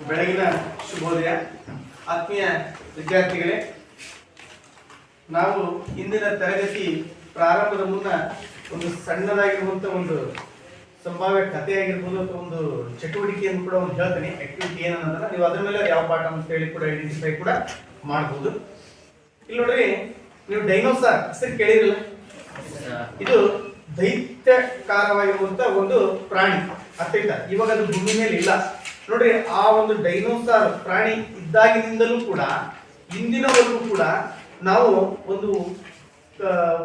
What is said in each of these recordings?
ಬೆಳಗಿನ ಶುಭೋದಯ. ಆತ್ಮೀಯ ವಿದ್ಯಾರ್ಥಿಗಳೇ, ನಾವು ಇಂದಿನ ತರಗತಿ ಪ್ರಾರಂಭದ ಮುನ್ನ ಒಂದು ಸಣ್ಣದಾಗಿರುವಂಥ ಒಂದು ಸಂಭಾವ್ಯ ಕಥೆಯಾಗಿರ್ಬೋದು ಅಥವಾ ಒಂದು ಚಟುವಟಿಕೆಯನ್ನು ಕೂಡ ಒಂದು ಹೇಳ್ತೀನಿ. ಆಕ್ಟಿವಿಟಿ ಏನಂದ್ರೆ ನೀವು ಅದ್ರ ಮೇಲೆ ಯಾವ ಪಾಠ ಅಂತ ಹೇಳಿ ಕೂಡ ಐಡೆಂಟಿಫೈ ಕೂಡ ಮಾಡ್ಬೋದು. ಇಲ್ಲಿ ನೋಡ್ರಿ, ನೀವು ಡೈನೋಸಾರ್ ಹೆಸರು ಕೇಳಿರಲ್ಲ? ಇದು ದೈತ್ಯಕಾರವಾಗಿರುವಂತ ಒಂದು ಪ್ರಾಣಿ. ಅರ್ಥ ಆಯ್ತಾ? ಇವಾಗ ಅದು ಭೂಮಿ ಮೇಲೆ ಇಲ್ಲ ನೋಡ್ರಿ. ಆ ಒಂದು ಡೈನೋಸಾರ್ ಪ್ರಾಣಿ ಇದ್ದಾಗಿನಿಂದಲೂ ಕೂಡ ಇಂದಿನವರೆಗೂ ಕೂಡ ನಾವು ಒಂದು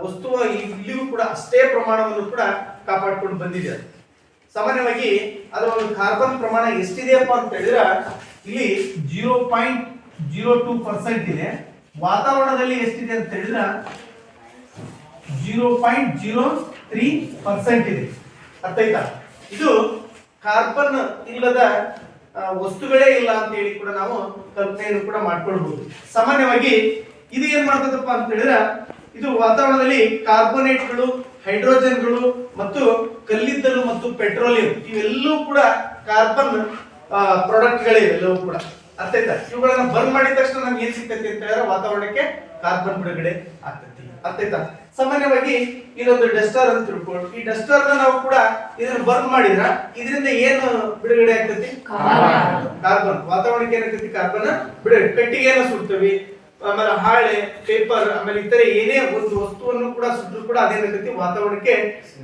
ವಸ್ತುವ ಇಲ್ಲಿಯೂ ಕೂಡ ಅಷ್ಟೇ ಪ್ರಮಾಣವನ್ನು ಕೂಡ ಕಾಪಾಡಿಕೊಂಡು ಬಂದಿದೆ. ಸಾಮಾನ್ಯವಾಗಿ ಅದರ ಒಂದು ಕಾರ್ಬನ್ ಪ್ರಮಾಣ ಎಷ್ಟಿದೆಯಪ್ಪ ಅಂತ ಹೇಳಿದ್ರೆ ಇಲ್ಲಿ 0.02% ಇದೆ. ವಾತಾವರಣದಲ್ಲಿ ಎಷ್ಟಿದೆ ಅಂತ ಹೇಳಿದ್ರೆ 0.03% ಇದೆ. ಅರ್ಥ ಆಯ್ತಾ? ಇದು ಕಾರ್ಬನ್ ಇಲ್ಲದ ವಸ್ತುಗಳೇ ಇಲ್ಲ ಅಂತ ಹೇಳಿ ಕೂಡ ನಾವು ಕಲ್ಪನೆಯನ್ನು ಕೂಡ ಮಾಡ್ಕೊಳ್ಬಹುದು. ಸಾಮಾನ್ಯವಾಗಿ ಇದು ಏನ್ ಮಾಡ್ತದಪ್ಪ ಅಂತ ಹೇಳಿದ್ರೆ ಇದು ವಾತಾವರಣದಲ್ಲಿ ಕಾರ್ಬೋನೇಟ್ಗಳು, ಹೈಡ್ರೋಜನ್ಗಳು ಮತ್ತು ಕಲ್ಲಿದ್ದಲು ಮತ್ತು ಪೆಟ್ರೋಲಿಯಂ ಇವೆಲ್ಲವೂ ಕೂಡ ಕಾರ್ಬನ್ ಪ್ರಾಡಕ್ಟ್ಗಳೇ ಇವೆಲ್ಲವೂ ಕೂಡ. ಅರ್ಥ ಆಯ್ತಾ? ಇವುಗಳನ್ನ ಬರ್ನ್ ಮಾಡಿದ ತಕ್ಷಣ ನಮ್ಗೆ ಏನ್ ಸಿಗ್ತೈತಿ ಅಂತ ಹೇಳಿದ್ರೆ ವಾತಾವರಣಕ್ಕೆ ಕಾರ್ಬನ್ ಬಿಡುಗಡೆ ಆಗ್ತೈತಿ. ಅರ್ಥ ಆಯ್ತಾ? ಸಾಮಾನ್ಯವಾಗಿ ಇದೊಂದು ಡಸ್ಟರ್ ಅಂತ ತಿಳ್ಕೊಳ್ಳಿ. ಈ ಡಸ್ಟರ್ ನಾವು ಕೂಡ ಇದನ್ನ ಬರ್ನ್ ಮಾಡಿದ್ರ ಇದರಿಂದ ಏನು ಬಿಡುಗಡೆ ಆಗ್ತೈತಿ? ಕಾರ್ಬನ್. ವಾತಾವರಣಕ್ಕೆ ಏನಾಗ್ತೈತಿ? ಕಾರ್ಬನ್ ಬಿಡುಗಡೆ. ಕಟ್ಟಿಗೆಯನ್ನು ಸುಡ್ತೀವಿ, ಆಮೇಲೆ ಹಾಳೆ, ಪೇಪರ್, ಆಮೇಲೆ ಇತರ ಏನೇ ಒಂದು ವಸ್ತುವನ್ನು ಕೂಡ ಸುಟ್ಟರು ಕೂಡ ಅದೇನಾಗ್ತೈತಿ? ವಾತಾವರಣಕ್ಕೆ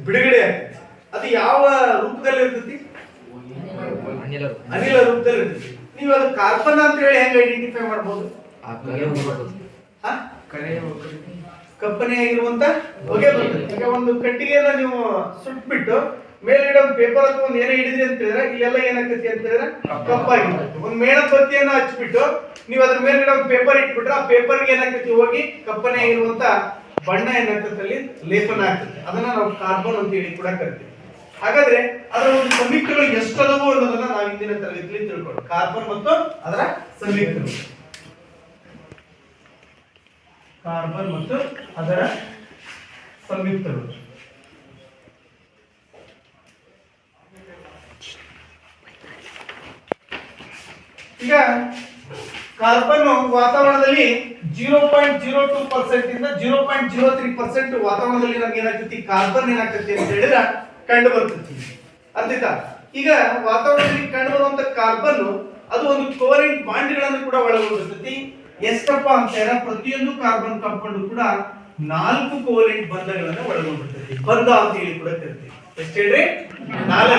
ಬಿಡುಗಡೆ ಆಗ್ತೈತಿ. ಅದು ಯಾವ ರೂಪದಲ್ಲಿ ಇರ್ತೈತಿ? ಅನಿಲ ರೂಪದಲ್ಲಿ ಇರ್ತೈತಿ. ನೀವು ಅದು ಕಾರ್ಬನ್ ಅಂತ ಹೇಳಿ ಹೆಂಗ್ ಐಡೆಂಟಿಫೈ ಮಾಡಬಹುದು? ಕಪ್ಪನೆ ಆಗಿರುವಂತ ಹೊಗೆ ಬರ್ತದೆ. ಈಗ ಒಂದು ಕಟ್ಟಿಗೆಯನ್ನ ನೀವು ಸುಟ್ಬಿಟ್ಟು ಮೇಲ್ಗಡೆ ಒಂದು ಪೇಪರ್ ಅಥವಾ ಒಂದು ಏನೇ ಹಿಡಿದ್ರಿ ಅಂತ ಹೇಳಿದ್ರೆ ಇಲ್ಲೆಲ್ಲ ಏನಾಗ್ತೈತಿ ಅಂತ ಹೇಳಿದ್ರೆ ಕಪ್ಪಾಗಿರ್ತೈತಿ. ಒಂದು ಮೇಣಬತ್ತಿಯನ್ನ ಹಚ್ಬಿಟ್ಟು ನೀವು ಅದ್ರ ಮೇಲ್ಗಡೆ ಒಂದು ಪೇಪರ್ ಇಟ್ಬಿಟ್ರೆ ಆ ಪೇಪರ್ಗೆ ಏನಾಗ್ತೈತಿ? ಹೋಗಿ ಕಪ್ಪನೆ ಆಗಿರುವಂತ ಬಣ್ಣ ಏನಾಗ್ತೈತಿ? ಅಲ್ಲಿ ಲೇಪನ ಆಗ್ತೈತಿ. ಅದನ್ನ ನಾವು ಕಾರ್ಬನ್ ಅಂತ ಹೇಳಿ ಕೂಡ ಕರಿತೀವಿ. ಹಾಗಾದ್ರೆ ಅದರ ಒಂದು ಸಂಯುಕ್ತಗಳು ಎಷ್ಟದವು ಅನ್ನೋದನ್ನ ನಾವು ಇಂದಿನ ತರಗತಿಯಲ್ಲಿ ತಿಳ್ಕೊಳ್ಳೋಣ. ಕಾರ್ಬನ್ ಮತ್ತು ಅದರ ಸಂಯುಕ್ತಗಳು. ಕಾರ್ಬನ್ ಮತ್ತು ಅದರ ಸಂಯುಕ್ತಗಳು. ಈಗ ಕಾರ್ಬನ್ ವಾತಾವರಣದಲ್ಲಿ 0.02% ಇಂದ 0.03% ವಾತಾವರಣದಲ್ಲಿ ನಮ್ಗೆ ಏನಾಗ್ತೈತಿ? ಕಾರ್ಬನ್ ಏನಾಗ್ತೈತಿ ಅಂತ ಹೇಳಿದ್ರೆ ಕಂಡು ಬರ್ತೈತಿ. ಅರ್ಥಾಯ್ತಾ? ಈಗ ವಾತಾವರಣದಲ್ಲಿ ಕಂಡು ಬರುವಂತ ಕಾರ್ಬನ್ ಅದು ಒಂದು ಕೋವೆಲೆಂಟ್ ಬಾಂಡ್ಗಳನ್ನು ಕೂಡ ಒಳಗೊಂಡಿರ್ತೈತಿ. ಎಷ್ಟಪ್ಪ ಅಂತ ಹೇಳಿದ್ರೆ ಪ್ರತಿಯೊಂದು ಕಾರ್ಬನ್ ಕಾಂಪೌಂಡ್ ಕೂಡ 4 ಕೋವೆಲೆಂಟ್ ಬಂಧಗಳನ್ನು ಒಳಗೊಂಡಿರ್ತೈತಿ. ಬಂಧ ಅಂತ ಹೇಳಿ ಕೂಡ ಕರಿತೀವಿ. ಎಷ್ಟು ಹೇಳ್ರಿ? 4.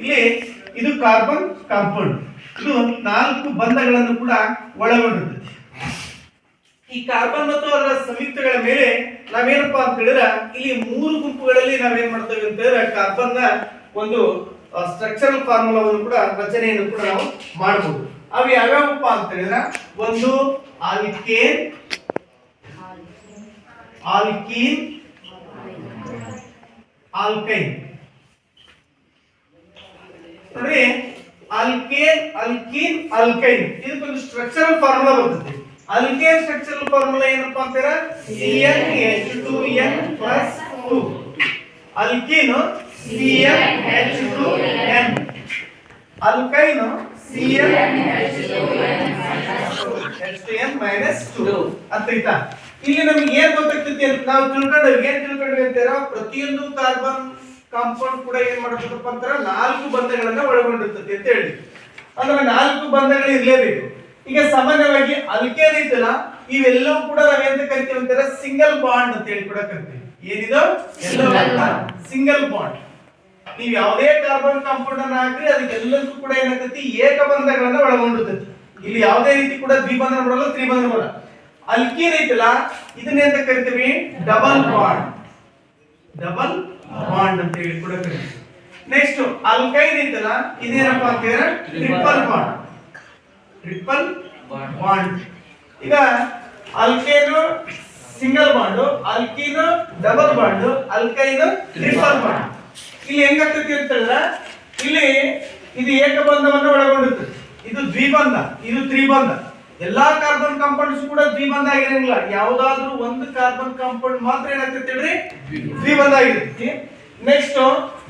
ಇಲ್ಲಿ ಇದು ಕಾರ್ಬನ್ ಕಾಂಪೌಂಡ್. ಇದು 4 ಬಂಧಗಳನ್ನು ಕೂಡ ಒಳಗೊಂಡಿರ್ತೈತಿ. ಈ ಕಾರ್ಬನ್ ಮತ್ತು ಅದರ ಸಂಯುಕ್ತಗಳ ಮೇಲೆ ನಾವೇನಪ್ಪ ಅಂತ ಹೇಳಿದ್ರೆ ಇಲ್ಲಿ 3 ಗುಂಪುಗಳಲ್ಲಿ ನಾವೇನ್ ಮಾಡ್ತೇವೆ ಅಂತ ಹೇಳಿದ್ರೆ ಕಾರ್ಬನ್ ನ ಒಂದು ಸ್ಟ್ರಕ್ಚರಲ್ ಫಾರ್ಮುಲಾವನ್ನು ಕೂಡ ರಚನೆಯನ್ನು ಕೂಡ ನಾವು ಮಾಡಬಹುದು. ಅವು ಯಾವ್ಯಾವಪ್ಪ ಅಂತ ಹೇಳಿದ್ರೆ ಒಂದು ಆಲ್ಕೇನ್, ಆಲ್ಕೀನ್, ಆಲ್ಕೈನ್. ನೋಡ್ರಿ, ಆಲ್ಕೇನ್, ಆಲ್ಕೀನ್, ಆಲ್ಕೈನ್ ಇದಕ್ಕೊಂದು ಸ್ಟ್ರಕ್ಚರಲ್ ಫಾರ್ಮುಲಾ ಬರ್ತದೆ. ಆಲ್ಕೇನ್ ಸ್ಟ್ರಕ್ಚರಲ್ ಫಾರ್ಮುಲಾ ಏನಪ್ಪಾ ಅಂತಾರೆ? CnH2n+2. Alkene CnH2n, alkyne CnH2n-2. ಅರ್ಥ ಆಯ್ತಾ? ಇಲ್ಲಿ ನಮ್ಗೆ ಏನ್ ಗೊತ್ತಾಗ್ತೈತಿ ಅಂತ ನಾವು ತಿಳ್ಕೊಂಡ್ವಿ ಅಂತಾರ ಪ್ರತಿಯೊಂದು ಕಾರ್ಬನ್ ಕಾಂಪೌಂಡ್ ಕೂಡ ಏನ್ ಮಾಡಬೇಕಪ್ಪ ಅಂತಾರ 4 ಬಂಧಗಳನ್ನ ಒಳಗೊಂಡಿರ್ತೈತಿ ಅಂತ ಹೇಳಿ. ಅಂದ್ರೆ 4 ಬಂಧಗಳು ಇರ್ಲೇಬೇಕು. ಈಗ ಸಾಮಾನ್ಯವಾಗಿ ಅಲ್ಕೇನ್ ಐತಲ್ಲ ಇವೆಲ್ಲವೂ ಕೂಡ ನಾವೇಂತ ಕರಿತೀವಿ ಅಂತಾರೆ? ಸಿಂಗಲ್ ಬಾಂಡ್ ಅಂತ ಹೇಳಿ ಕೂಡ ಕರಿತೀವಿ. ಏನಿದು? Single bond. ನೀವು ಯಾವುದೇ ಕಾರ್ಬನ್ ಕಾಂಪೌಂಡ್ ಅನ್ನ ಹಾಕ್ರಿ ಅದಕ್ಕೆಲ್ಲದಕ್ಕೂ ಕೂಡ ಏನಾಗ್ತೈತಿ? ಏಕಬಂಧಗಳನ್ನ ಒಳಗೊಂಡಿರ್ತೈತಿ. ಇಲ್ಲಿ ಯಾವುದೇ ರೀತಿ ಕೂಡ ದ್ವಿಬಂಧ ಬರಲ್ಲ, ತ್ರಿಬಂಧ ಬರಲ್ಲ. ಅಲ್ಕೀನ್ ಐತಲ್ಲ ಇದನ್ನ ಅಂತ ಕರಿತೀವಿ ಡಬಲ್ ಬಾಂಡ್. ಡಬಲ್ ಬಾಂಡ್ ಅಂತ ಹೇಳಿ ಕೂಡ ಕರಿತೀವಿ. ನೆಕ್ಸ್ಟ್ ಆಲ್ಕೈನ್ ಐತಲ್ಲ ಇದೇನಪ್ಪ ಅಂತ ಹೇಳಿದ್ರೆ ಟ್ರಿಪಲ್ ಬಾಂಡ್. Triple bond. ಈಗ alkane single bond, alkene double bond, alkyne triple bond. ಇಲ್ಲಿ ಹೆಂಗಾಗ್ತೈತಿ ಅಂತ ಹೇಳಿದ್ರೆ ಇಲ್ಲಿ ಇದು ಏಕಬಂಧವನ್ನು ಒಳಗೊಂಡಿರ್ತದೆ, ಇದು ದ್ವಿಬಂಧ, ಇದು ತ್ರಿಬಂಧ. ಎಲ್ಲಾ ಕಾರ್ಬನ್ ಕಾಂಪೌಂಡ್ಸ್ ಕೂಡ ದ್ವಿಬಂಧ ಆಗಿರಂಗಿಲ್ಲ. ಯಾವುದಾದ್ರೂ ಒಂದು ಕಾರ್ಬನ್ ಕಾಂಪೌಂಡ್ ಮಾತ್ರ ಏನಾಗ್ತೈತಿ ಹೇಳ್ರಿ? ದ್ವಿಬಂಧ ಆಗಿರ್ತೈತಿ. ನೆಕ್ಸ್ಟ್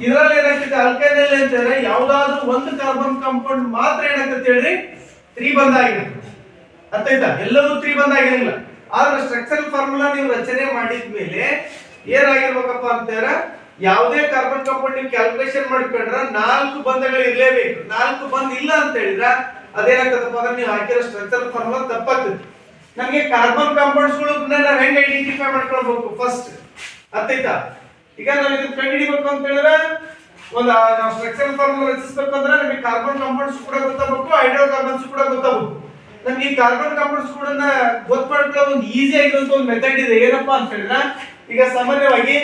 ಇದರಲ್ಲಿ ಏನಾಗ್ತದೆ ಆಲ್ಕೈನಲ್ಲಿ ಅಂತಂದ್ರೆ ಯಾವ್ದಾದ್ರು ಒಂದು ಕಾರ್ಬನ್ ಕಾಂಪೌಂಡ್ ಮಾತ್ರ ಏನಾಗ್ತದೆ ಹೇಳ್ರಿ ತ್ರಿಬಂಧ ಆಗಿರುತ್ತೆ. ಅರ್ಥ ಆಯ್ತಾ? ಎಲ್ಲವೂ ತ್ರಿಬಂಧ ಆಗಿರಲಿಲ್ಲ. ಆದ್ರೆ ಸ್ಟ್ರಕ್ಚರಲ್ ಫಾರ್ಮುಲಾ ನೀವು ರಚನೆ ಮಾಡಿದ್ಮೇಲೆ ಏನಾಗಿರ್ಬೇಕಪ್ಪ ಅಂತಂದ್ರೆ ಯಾವುದೇ ಕಾರ್ಬನ್ ಕಾಂಪೌಂಡ್ ನೀವು ಕ್ಯಾಲ್ಕುಲೇಷನ್ ಮಾಡ್ಕೊಂಡ್ರೆ 4 ಬಂಧಗಳು ಇರಲೇಬೇಕು. 4 ಬಂಧ ಇಲ್ಲ ಅಂತ ಹೇಳಿದ್ರೆ ಅದೇನಾಗ್ತದಪ್ಪ ಅಂದ್ರೆ ನೀವು ಹಾಕಿರೋ ಸ್ಟ್ರಕ್ಚರಲ್ ಫಾರ್ಮುಲಾ ತಪ್ಪಾಗ್ತದೆ. ನಮಗೆ ಕಾರ್ಬನ್ ಕಾಂಪೌಂಡ್ಸ್ ಗಳನ್ನ ನಾವು ಹೆಂಗೆ ಐಡೆಂಟಿಫೈ ಮಾಡ್ಕೊಳ್ಬೇಕು ಫಸ್ಟ್. ಅರ್ಥ ಆಯ್ತಾ? ಈಗ ನಾವು ಇದನ್ನ ಕಂಡುಹಿಡಿಬೇಕು ಅಂತ ಹೇಳಿದ್ರೆ ನಾವು ಸ್ಟ್ರಕ್ಚರಲ್ ಫಾರ್ಮುಲಾ ರಚಿಸಬೇಕು ಅಂದ್ರೆ ನಮಗೆ ಕಾರ್ಬನ್ ಕಾಂಪೌಂಡ್ಸ್ ಕೂಡ ಗೊತ್ತಾಗಬೇಕು, ಹೈಡ್ರೋಕಾರ್ಬನ್ಸ್ ಕೂಡ ಗೊತ್ತಾಗಬೇಕು. ನಮ್ಗೆ ಈ ಕಾರ್ಬನ್ ಕಾಂಪೌಂಡ್ಸ್ ಕೂಡ ಗೊತ್ತು ಮಾಡ್ಕೊಳ್ಳೋ ಒಂದು ಈಸಿ ಆಗಿರುವಂತ ಒಂದು ಮೆಥಡ್ ಇದೆ. ಏನಪ್ಪಾ ಅಂತ ಹೇಳಿದ್ರೆ ಈಗ ಸಾಮಾನ್ಯವಾಗಿ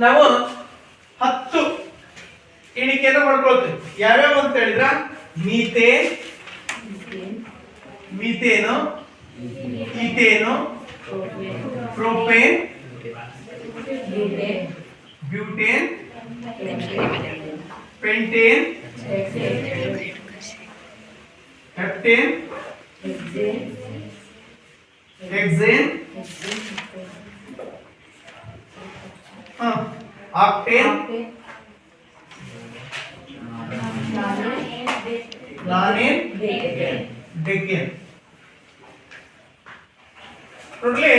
ನಾವು 10 ಎಣಿಕೆಯನ್ನು ಮಾಡ್ಕೊಳ್ತೇವೆ. ಯಾವ್ಯಾವ ಅಂತ ಹೇಳಿದ್ರೆ methane, methane, ethane, propane, butane, pentane, heptane, hexane, octane, nonane, decane. ನೋಡ್ಲಿ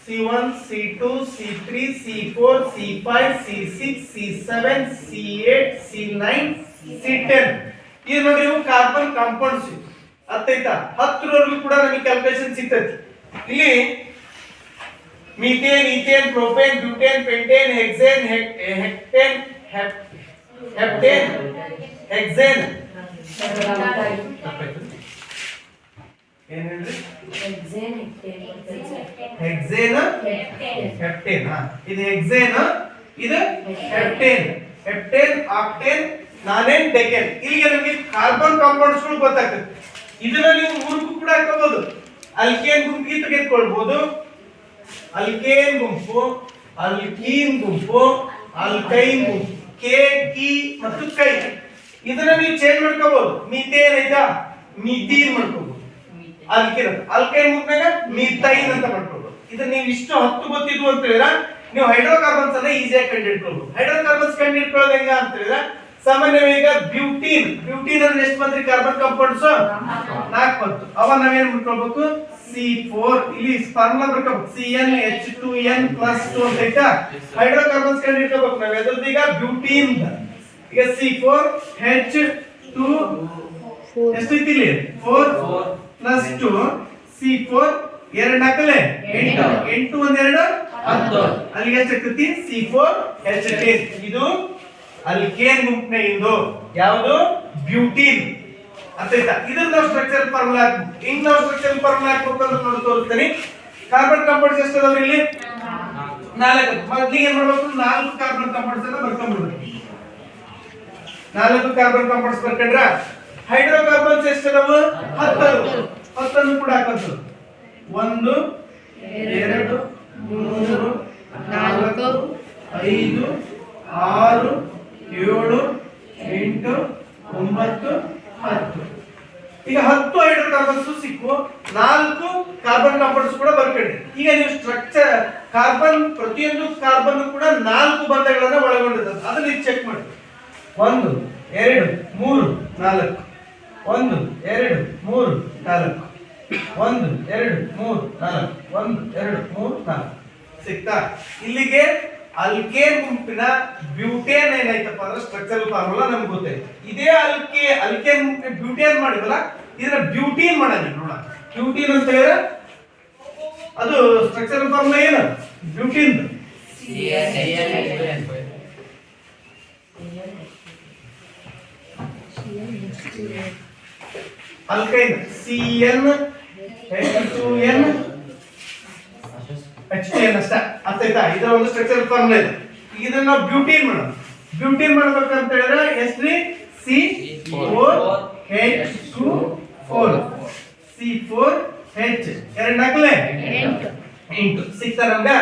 C1, C2, C3, C4, C5, C6, C7, C8, C9, C10. ಇದು ನೋಡಿ ಇವು ಕಾರ್ಬನ್ ಕಾಂಪೌಂಡ್ಸ್. ಅರ್ಥ ಆಯ್ತಾ? 10 ವರೆಗೂ ಕೂಡ ನಮಗೆ ಕ್ಯಾಲ್ಕುಲೇಷನ್ ಸಿಗ್ತದೆ. ಇಲ್ಲಿ methane, ethane, propane, butane, pentane, hexane, heptane, heptane, hexane. ಏನು ಹೇಳ್ರಿ? Hexane, heptane. ಇದು ಹೆಕ್ಸೇನ್, ಇದು heptane. Heptane, octane, nonane, decane. ಇಲ್ಲಿಗೆ ನಮಗೆ ಕಾರ್ಬನ್ ಕಾಂಪೌಂಡ್ಸ್ ಗಳು ಗೊತ್ತಾಗ್ತದೆ. ಇದನ್ನ ನೀವು 3 ಕೂಡ ಹಾಕಬಹುದು. ಅಲ್ಕೇನ್ ಗುಂಪಿಗೆ ತೆಗೆದುಕೊಳ್ಬಹುದು. ಅಲ್ಕೇನ್ ಗುಂಪು, ಅಲ್ಕೀನ್ ಗುಂಪು, ಅಲ್ಕೈನ್ ಗುಂಪು, ಕೆ, ಕಿ ಮತ್ತು ಕೈ. ಇದನ್ನ ನೀವು ಚೇಂಜ್ ಮಾಡ್ಕೋಬಹುದು. ಮೀಥೇನ್ ಐತಾ, ಮೀಥೀನ್ ಮಾಡ್ಕೋಬಹುದು. ಅಲ್ಕೇನ್, ಅಲ್ಕೈನ್ ಗುಂಪಿನಾಗ ಮೀಥೈನ್ ಅಂತ ಮಾಡ್ಕೋಬಹುದು. ಇದನ್ನ ನೀವು ಇಷ್ಟು 10 ಗೊತ್ತಿದ್ವು ಅಂತ ಹೇಳಿದ್ರೆ ನೀವು ಹೈಡ್ರೋಕಾರ್ಬನ್ಸ್ ಅನ್ನ ಈಸಿಯಾಗಿ ಕಂಡುಹಿಡ್ಕೊಳ್ಬಹುದು. ಹೈಡ್ರೋಕಾರ್ಬನ್ಸ್ ಕಂಡುಹಿಡ್ಕೊಳ್ಳೋದು ಹೆಂಗ ಅಂತ ಹೇಳಿದ್ರೆ ಸಾಮಾನ್ಯವಾಗಿ ಈಗ ಬ್ಯೂಟೀನ್, ಬ್ಯೂಟೀನ್ ಅಂದ್ರೆ ಎಷ್ಟು ಬಂದ್ರಿ ಕಾರ್ಬನ್ ಕಾಂಪೌಂಡ್ಸ್? 4 ಬಂತು. ಅವ ನಾವೇನ್ ಮಾಡ್ಕೊಳ್ಬೇಕು? C4. ಇಲ್ಲಿ ಫಾರ್ಮುಲಾ ಬರ್ಕೋಬೇಕು. CnH2n+2 ಅಂತ ಐತಾ? ಹೈಡ್ರೋಕಾರ್ಬನ್ಸ್ ಕಂಡುಹಿಡ್ಕೋಬೇಕು ನಾವು. ಎದ್ರದ್ದು ಈಗ ಬ್ಯೂಟೀನ್. ಈಗ C4H2 ಎಷ್ಟು ಐತಿ ಇಲ್ಲಿ? 4+2 C4 2 ಹಾಕಲೆ 8. 8 1 2 10. ಅಲ್ಲಿಗೆ ಎಷ್ಟು ಆಗ್ತೈತಿ? C4H10. ಇದು ಅಲ್ಕೇನ್ ಗುಂಪಿನ ಇಂದು ಯಾವುದು? ಬ್ಯೂಟೀನ್. ಅರ್ಥ ಆಯ್ತಾ? ಇದನ್ನ ನಾವು ಸ್ಟ್ರಕ್ಚರಲ್ ಫಾರ್ಮುಲಾ ಹಾಕಬೇಕು. ಹಿಂಗ್ ನಾವು ಸ್ಟ್ರಕ್ಚರಲ್ ಫಾರ್ಮುಲಾ ಹಾಕಬೇಕು ಅಂತ ನೋಡಿ ತೋರಿಸ್ತೀನಿ. ಕಾರ್ಬನ್ ಕಾಂಪೌಂಡ್ಸ್ ಎಷ್ಟು ಅದಾವ್ರಿ ಇಲ್ಲಿ? 4. ಮೊದಲಿಗೆ ಏನ್ ಮಾಡಬೇಕು? 4 ಕಾರ್ಬನ್ ಕಾಂಪೌಂಡ್ಸ್ ಅನ್ನ ಬರ್ಕೊಂಡ್ಬಿಡ್ಬೇಕು. 4 ಕಾರ್ಬನ್ ಕಾಂಪೌಂಡ್ಸ್ ಬರ್ಕೊಂಡ್ರ ಹೈಡ್ರೋಕಾರ್ಬನ್ಸ್ ಎಷ್ಟು ಅದಾವು? 10. 10 ಕೂಡ ಹಾಕೋದು. 1 2 3 4 5 6 7 8 9 10. ಈಗ 10 ಹೈಡ್ರೋಕಾರ್ಬನ್ಸ್ ಸಿಕ್ಕು. 4 ಕಾರ್ಬನ್ ಕಾಂಪೌಂಡ್ಸ್ ಕೂಡ ಬರ್ಕೊಂಡ್ರಿ. ಈಗ ನೀವು ಸ್ಟ್ರಕ್ಚರ್ ಕಾರ್ಬನ್ ಪ್ರತಿಯೊಂದು ಕಾರ್ಬನ್ ಕೂಡ 4 ಬಂಧಗಳನ್ನ ಒಳಗೊಂಡಿರ್ತದೆ. ಅದನ್ನ ನೀವು ಚೆಕ್ ಮಾಡಿ. 1 2 3 4 1 2 3 4 1 2 3 4 1 2 3 4 ಸಿಕ್ತಾ? ಇಲ್ಲಿಗೆ ಅಲ್ಕೇನ್ ಗುಂಪಿನ ಬ್ಯೂಟೇನ್ ಏನಾಯ್ತಪ್ಪ ಅಂದ್ರೆ ಸ್ಟ್ರಕ್ಚರಲ್ ಫಾರ್ಮುಲಾ ನಮ್ಗೆ ಗೊತ್ತಾಯ್ತು. ಇದೇ ಅಲ್ಕೇನ್ ಗುಂಪಿನ ಬ್ಯೂಟೇನ್ ಮಾಡಿದಲ್ಲ, ಇದನ್ನ ಬ್ಯೂಟೀನ್ ಮಾಡೋಣ. ನೋಡ ಬ್ಯೂಟೀನ್ ಅಂತ ಹೇಳಿದ್ರೆ ಅದು ಸ್ಟ್ರಕ್ಚರಲ್ ಫಾರ್ಮುಲಾ ಏನು? ಬ್ಯೂಟೀನ್. ಅಲ್ಕೈನ್ CnH2n H2n ಅಷ್ಟ. ಅರ್ಥ ಆಯ್ತಾ? ಇದರ ಒಂದು ಸ್ಟ್ರಕ್ಚರಲ್ ಫಾರ್ಮುಲಾ ಇದೆ. ಈಗ ಇದನ್ನ ನಾವು ಬ್ಯೂಟೀನ್ ಮಾಡೋಣ. ಬ್ಯೂಟೀನ್ ಮಾಡ್ಬೇಕಂತ ಹೇಳಿದ್ರೆ ಎಷ್ಟು? C4H2 C4H 2 ಹಾಕಲೆ 8 ಸಿಕ್ತಾ ನಮ್ಗೆ?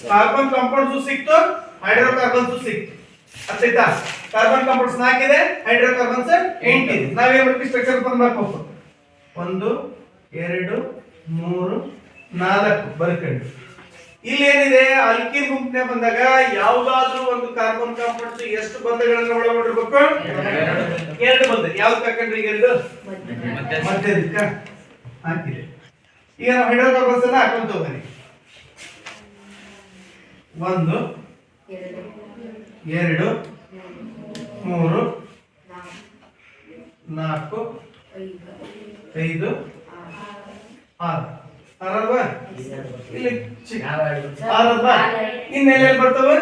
ಕಾರ್ಬನ್ ಕಾಂಪೌಂಡ್ಸ್ ಸಿಕ್ತು, ಹೈಡ್ರೋಕಾರ್ಬನ್ಸ್ ಸಿಕ್ತು. ಅರ್ಥ ಆಯ್ತಾ? ಕಾರ್ಬನ್ ಕಾಂಪೌಂಡ್ಸ್ 4 ಇದೆ, ಹೈಡ್ರೋಕಾರ್ಬನ್ಸ್ 8 ಇದೆ. ನಾವೇನ್ ಮಾಡ್ತೀವಿ? ಸ್ಟ್ರಕ್ಚರಲ್ ಫಾರ್ಮುಲಾ ಹಾಕೋಬೇಕು. 1 2 3 4 ಬರ್ಕೊಂಡು ಇಲ್ಲಿ ಏನಿದೆ ಅಲ್ಕಿನ್ ಗುಂಪಿನ ಬಂದಾಗ ಯಾವ್ದಾದ್ರೂ ಒಂದು ಕಾರ್ಬನ್ ಕಾಂಪೌಂಡ್ಸ್ ಎಷ್ಟು ಬಂಧಗಳನ್ನ ಒಳಗೊಂಡಿರ್ಬೇಕು? ಎರಡು ಬಂಧ. ಯಾವ್ದು ಹಾಕೊಂಡ್ರಿ? ಈಗ ಎರಡು ಮಧ್ಯದಕ್ಕ ಹಾಕಿದೆ. ಈಗ ನಾವು ಹೈಡ್ರೋಕಾರ್ಬನ್ಸ್ ಅನ್ನ ಹಾಕೊಂತ ಹೋಗ್ರಿ. 1 2 3 4 5 6 ಅಲ್ವಾ? ಇಲ್ಲಿ ಅಲ್ವಾ? ಇನ್ನೆಲ್ಲ ಬರ್ತವೆ?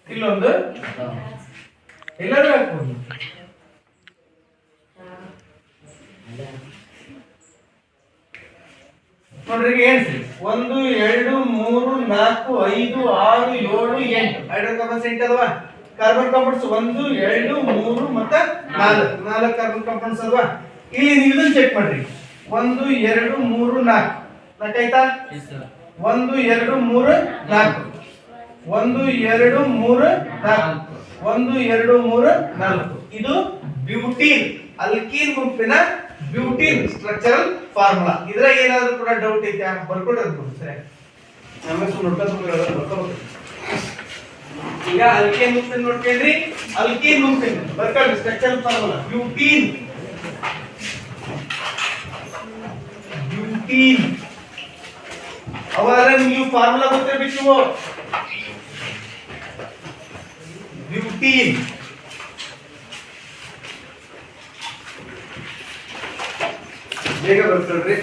ಇಲ್ಲೊಂದು ಎಲ್ಲರೂ ಹಾಕ್ಬೋದು. ನೋಡ್ರಿ ಏನ್ರಿ 1 2 3 4 5 6 7 8 ಹೈಡ್ರೋಕಾರ್ಬನ್ಸ್ 8 ಅಲ್ವಾ? ಕಾರ್ಬನ್ ಕಾಂಪೌಂಡ್ಸ್ 1 2 3 ಮತ್ತೆ 4 ಕಾರ್ಬನ್ ಕಾಂಪೌಂಡ್ಸ್ ಅಲ್ವಾ? ಇಲ್ಲಿ ನೀವು ಇದನ್ನ ಚೆಕ್ ಮಾಡ್ರಿ. 1 2 3 4 ಆಯ್ತಾ? 1 2 3 4 1 2 3 4 1 2 3 4 ಇದು ಬ್ಯೂಟೀನ್ ಅಲ್ಕೀನ್ ಗುಂಪಿನ ಬ್ಯೂಟೀನ್ ಸ್ಟ್ರಕ್ಚರಲ್ ಫಾರ್ಮುಲಾ. ಇದ್ರ ಏನಾದರೂ ಕೂಡ ಡೌಟ್ ಐತೆ ಬರ್ಕೊಡ್ರಿ ಸರಿ. ನಮಗೆ ನೋಡ್ಕೊಂಡು ಈಗ ಅಲ್ಕೇನ್ ಗುಂಪಿನ ನೋಡ್ಕೊಂಡ್ರಿ. ಅಲ್ಕೀನ್ ಗುಂಪಿನ ಬರ್ಕೊಳ್ರಿ ಸ್ಟ್ರಕ್ಚರಲ್ ಫಾರ್ಮುಲಾ ಬ್ಯೂಟೀನ್. ಬ್ಯೂಟೀನ್ ಅವರ ನೀವು ಫಾರ್ಮುಲಾ ಗೊತ್ತಿರಬೇಕು. ಬ್ಯೂಟೀನ್ ಬೇಗ ಬರ್ಕೊಳ್ರಿ.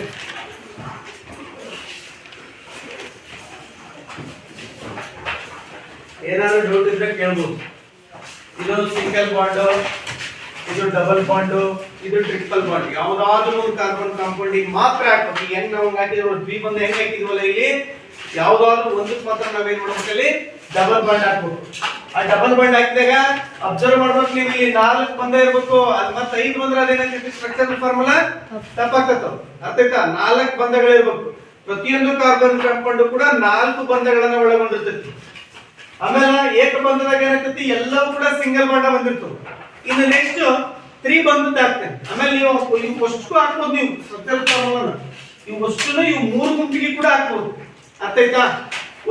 ಏನಾದ್ರು ಡೌಟ್ ಇದ್ರೆ ಕೇಳ್ಬೋದು. ಇದು ಸಿಂಗಲ್ ಬಾಂಡ್, ಇದು ಡಬಲ್ ಬಾಂಡ್, ಇದು ಟ್ರಿಪಲ್ ಬಾಂಡ್. ಯಾವ್ದಾದ್ರು ಒಂದು ಕಾರ್ಬನ್ ಕಾಂಪೌಂಡಿಗೆ ಮಾತ್ರ ಹಾಕ್ಬೇಕು. ಹೆಂಗ್ ನಾವು ಹಾಕಿದ್ರು ದ್ವಿಬಂಧ ಹೆಂಗ್ ಹಾಕಿದ್ವಲ್ಲ ಇಲ್ಲಿ ಯಾವ್ದಾದ್ರು ಒಂದಕ್ಕೆ ಮಾತ್ರ ನಾವೇನ್ ಮಾಡ್ಬೇಕು? ಅಲ್ಲಿ ಡಬಲ್ ಬಾಂಡ್ ಹಾಕ್ಬೇಕು. ಆ ಡಬಲ್ ಬಾಂಡ್ ಹಾಕಿದಾಗ ಅಬ್ಸರ್ವ್ ಮಾಡ್ಬೇಕು ನೀವು, ಇಲ್ಲಿ 4 ಬಂಧ ಇರ್ಬೇಕು. ಅದ್ ಮತ್ತೆ 5 ಬಂದ್ರೆ ಅದೇನಾಗ್ತೈತಿ? Structural formula ತಪ್ಪಾಗ್ತದ. ಅರ್ಥ ಆಯ್ತಾ? 4 ಬಂಧಗಳಿರ್ಬೇಕು. ಪ್ರತಿಯೊಂದು ಕಾರ್ಬನ್ ಕಾಂಪೌಂಡ್ ಕೂಡ 4 ಬಂಧಗಳನ್ನ ಒಳಗೊಂಡಿರ್ತೈತಿ. ಆಮೇಲೆ ಏಕ ಬಂಧದಾಗ ಏನಾಗ್ತೈತಿ? ಎಲ್ಲವೂ ಕೂಡ ಸಿಂಗಲ್ ಬಾಂಡ್ ಬಂದಿರ್ತವೆ. ಇನ್ನು ನೆಕ್ಸ್ಟ್ 3 ಬಂಧದ ಹಾಕ್ತೇನೆ. ಆಮೇಲೆ ನೀವು ಅಷ್ಟು ಹಾಕ್ಬೋದು. ನೀವು ಸ್ಟ್ರಕ್ಚರಲ್ ಫಾರ್ಮುಲಾನ ನೀವು ಅಷ್ಟು ನೀವು 3 ಗುಂಪಿಗೆ ಕೂಡ ಹಾಕ್ಬೋದು. ಅರ್ಥ ಆಯ್ತಾ?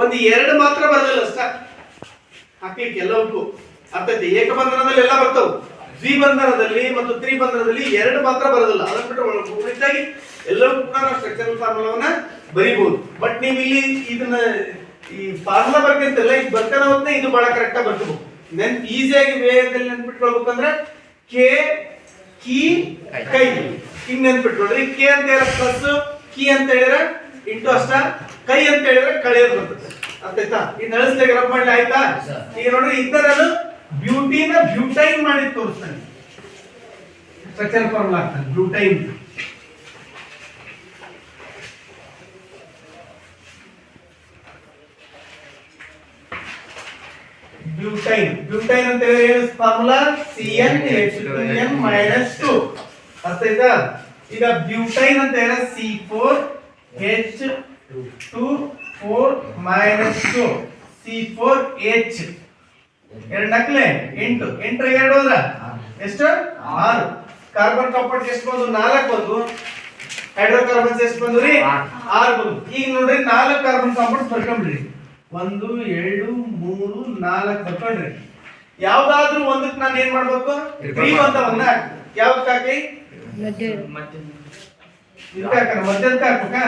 ಒಂದು 2 ಮಾತ್ರ ಬರೋದಿಲ್ಲ ಅಷ್ಟ ಹಾಕ್ಲಿಕ್ಕೆ ಎಲ್ಲವಕ್ಕೂ. ಅರ್ಥ ಆಯ್ತು? ಏಕಬಂಧನದಲ್ಲಿ ಎಲ್ಲ ಬರ್ತಾವೆ. ದ್ವಿಬಂಧನದಲ್ಲಿ ಮತ್ತು ತ್ರಿಬಂಧನದಲ್ಲಿ 2 ಮಾತ್ರ ಬರೋದಿಲ್ಲ. ಅದನ್ನ ಬಿಟ್ಟು ಉಳಿದಾಗಿ ಎಲ್ಲವೂ ಕೂಡ ನಾವು ಸ್ಟ್ರಕ್ಚರಲ್ ಫಾರ್ಮುಲಾವನ್ನ ಬರೀಬಹುದು. ಬಟ್ ನೀವು ಇಲ್ಲಿ ಇದನ್ನ ಈ ಫಾರ್ಮುಲಾ ಬರ್ಕಂತಲ್ಲ, ಇದು ಬರ್ತಾನ ಹೊತ್ತೇ ಇದು ಬಹಳ ಕರೆಕ್ಟ್ ಆಗಿ ಬರ್ಕೋಬೇಕು. ಈಸಿಯಾಗಿ ವೇಗದಲ್ಲಿ ನೆನ್ಪಿಟ್ಕೊಳ್ಬೇಕಂದ್ರೆ ಕೆ ಕಿ ಕೈ ಹಿಂಗ್ ನೆನ್ಪಿಟ್ಕೊಳ್ರಿ. ಕೆ ಅಂತ ಹೇಳಿದ್ರೆ ಪ್ಲಸ್, ಕಿ ಅಂತ ಹೇಳಿದ್ರೆ ಇಂಟು ಅಷ್ಟ, ಕೈ ಅಂತ ಹೇಳಿದ್ರೆ ಕಳೆಯೋದು ಬರ್ತದೆ. ಅರ್ಥ ಆಯ್ತಾ? ಈ ನಳಿಸ್ಲಿಕ್ಕೆ ರಬ್ ಮಾಡ್ಲಿ ಆಯ್ತಾ? ಈಗ ನೋಡ್ರಿ ಇದ್ದ ನಾನು ಬ್ಯೂಟಿನ ಬ್ಯೂಟೈನ್ ಮಾಡಿ ತೋರಿಸ್ತಾನೆ. ಸ್ಟ್ರಕ್ಚರ್ ಫಾರ್ಮುಲಾ ಆಗ್ತಾನೆ ಬ್ಯೂಟೈನ್. ಬ್ಯೂಟೈನ್ ಬ್ಯೂಟೈನ್ ಅಂತ ಹೇಳಿದ್ರೆ ಏನು ಫಾರ್ಮುಲಾ? CnH2n - 2. ಅರ್ಥ ಆಯ್ತಾ? ಈಗ ಬ್ಯೂಟೈನ್ ಅಂತ ಹೇಳಿದ್ರೆ C4H2O -2 C4H ಎರಡು ನಕ್ಲೆ 8 8 2 ಹೋದ್ರ ಎಷ್ಟು? 6. ಕಾರ್ಬನ್ ಕಾಂಪೌಂಡ್ ಎಷ್ಟು ಬಂದು? 4 ಬಂದು. ಹೈಡ್ರೋಕಾರ್ಬನ್ಸ್ ಎಷ್ಟು ಬಂದು ರೀ? 6 ಬಂದು. ಈಗ ನೋಡ್ರಿ 4 ಕಾರ್ಬನ್ ಕಾಂಪೌಂಡ್ಸ್ ಬರ್ಕೊಂಡ್ಬಿಡ್ರಿ. 1 2 3 4 ಬರ್ಕೊಂಡ್ರಿ. ಯಾವ್ದಾದ್ರೂ ಒಂದಕ್ಕೆ ನಾನು ಏನ್ ಮಾಡ್ಬೇಕು? ತ್ರಿಬಂಧವನ್ನ ಯಾವ್ದಕ್ಕೆ ಹಾಕಿ? ಮಧ್ಯದಕ್ಕೆ ಹಾಕ್ಬೇಕಾ?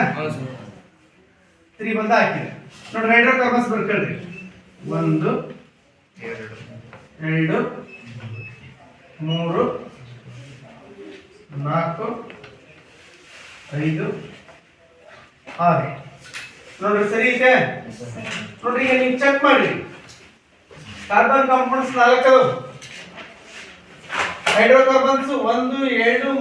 ತ್ರಿಬಂಧ ಹಾಕಿದೆ ನೋಡ್ರಿ. ಹೈಡ್ರೋಕಾರ್ಬನ್ಸ್ ಬರ್ಕೊಳ್ರಿ. 1 2 3 4 5 6 ನೋಡ್ರಿ. ಸರಿ ಇದೆ ನೋಡ್ರಿ. ಈಗ ನೀವು ಚೆಕ್ ಮಾಡ್ರಿ. ಕಾರ್ಬನ್ ಕಾಂಪೌಂಡ್ಸ್ 4 ಅದಾವ. Hydrocarbons 1 2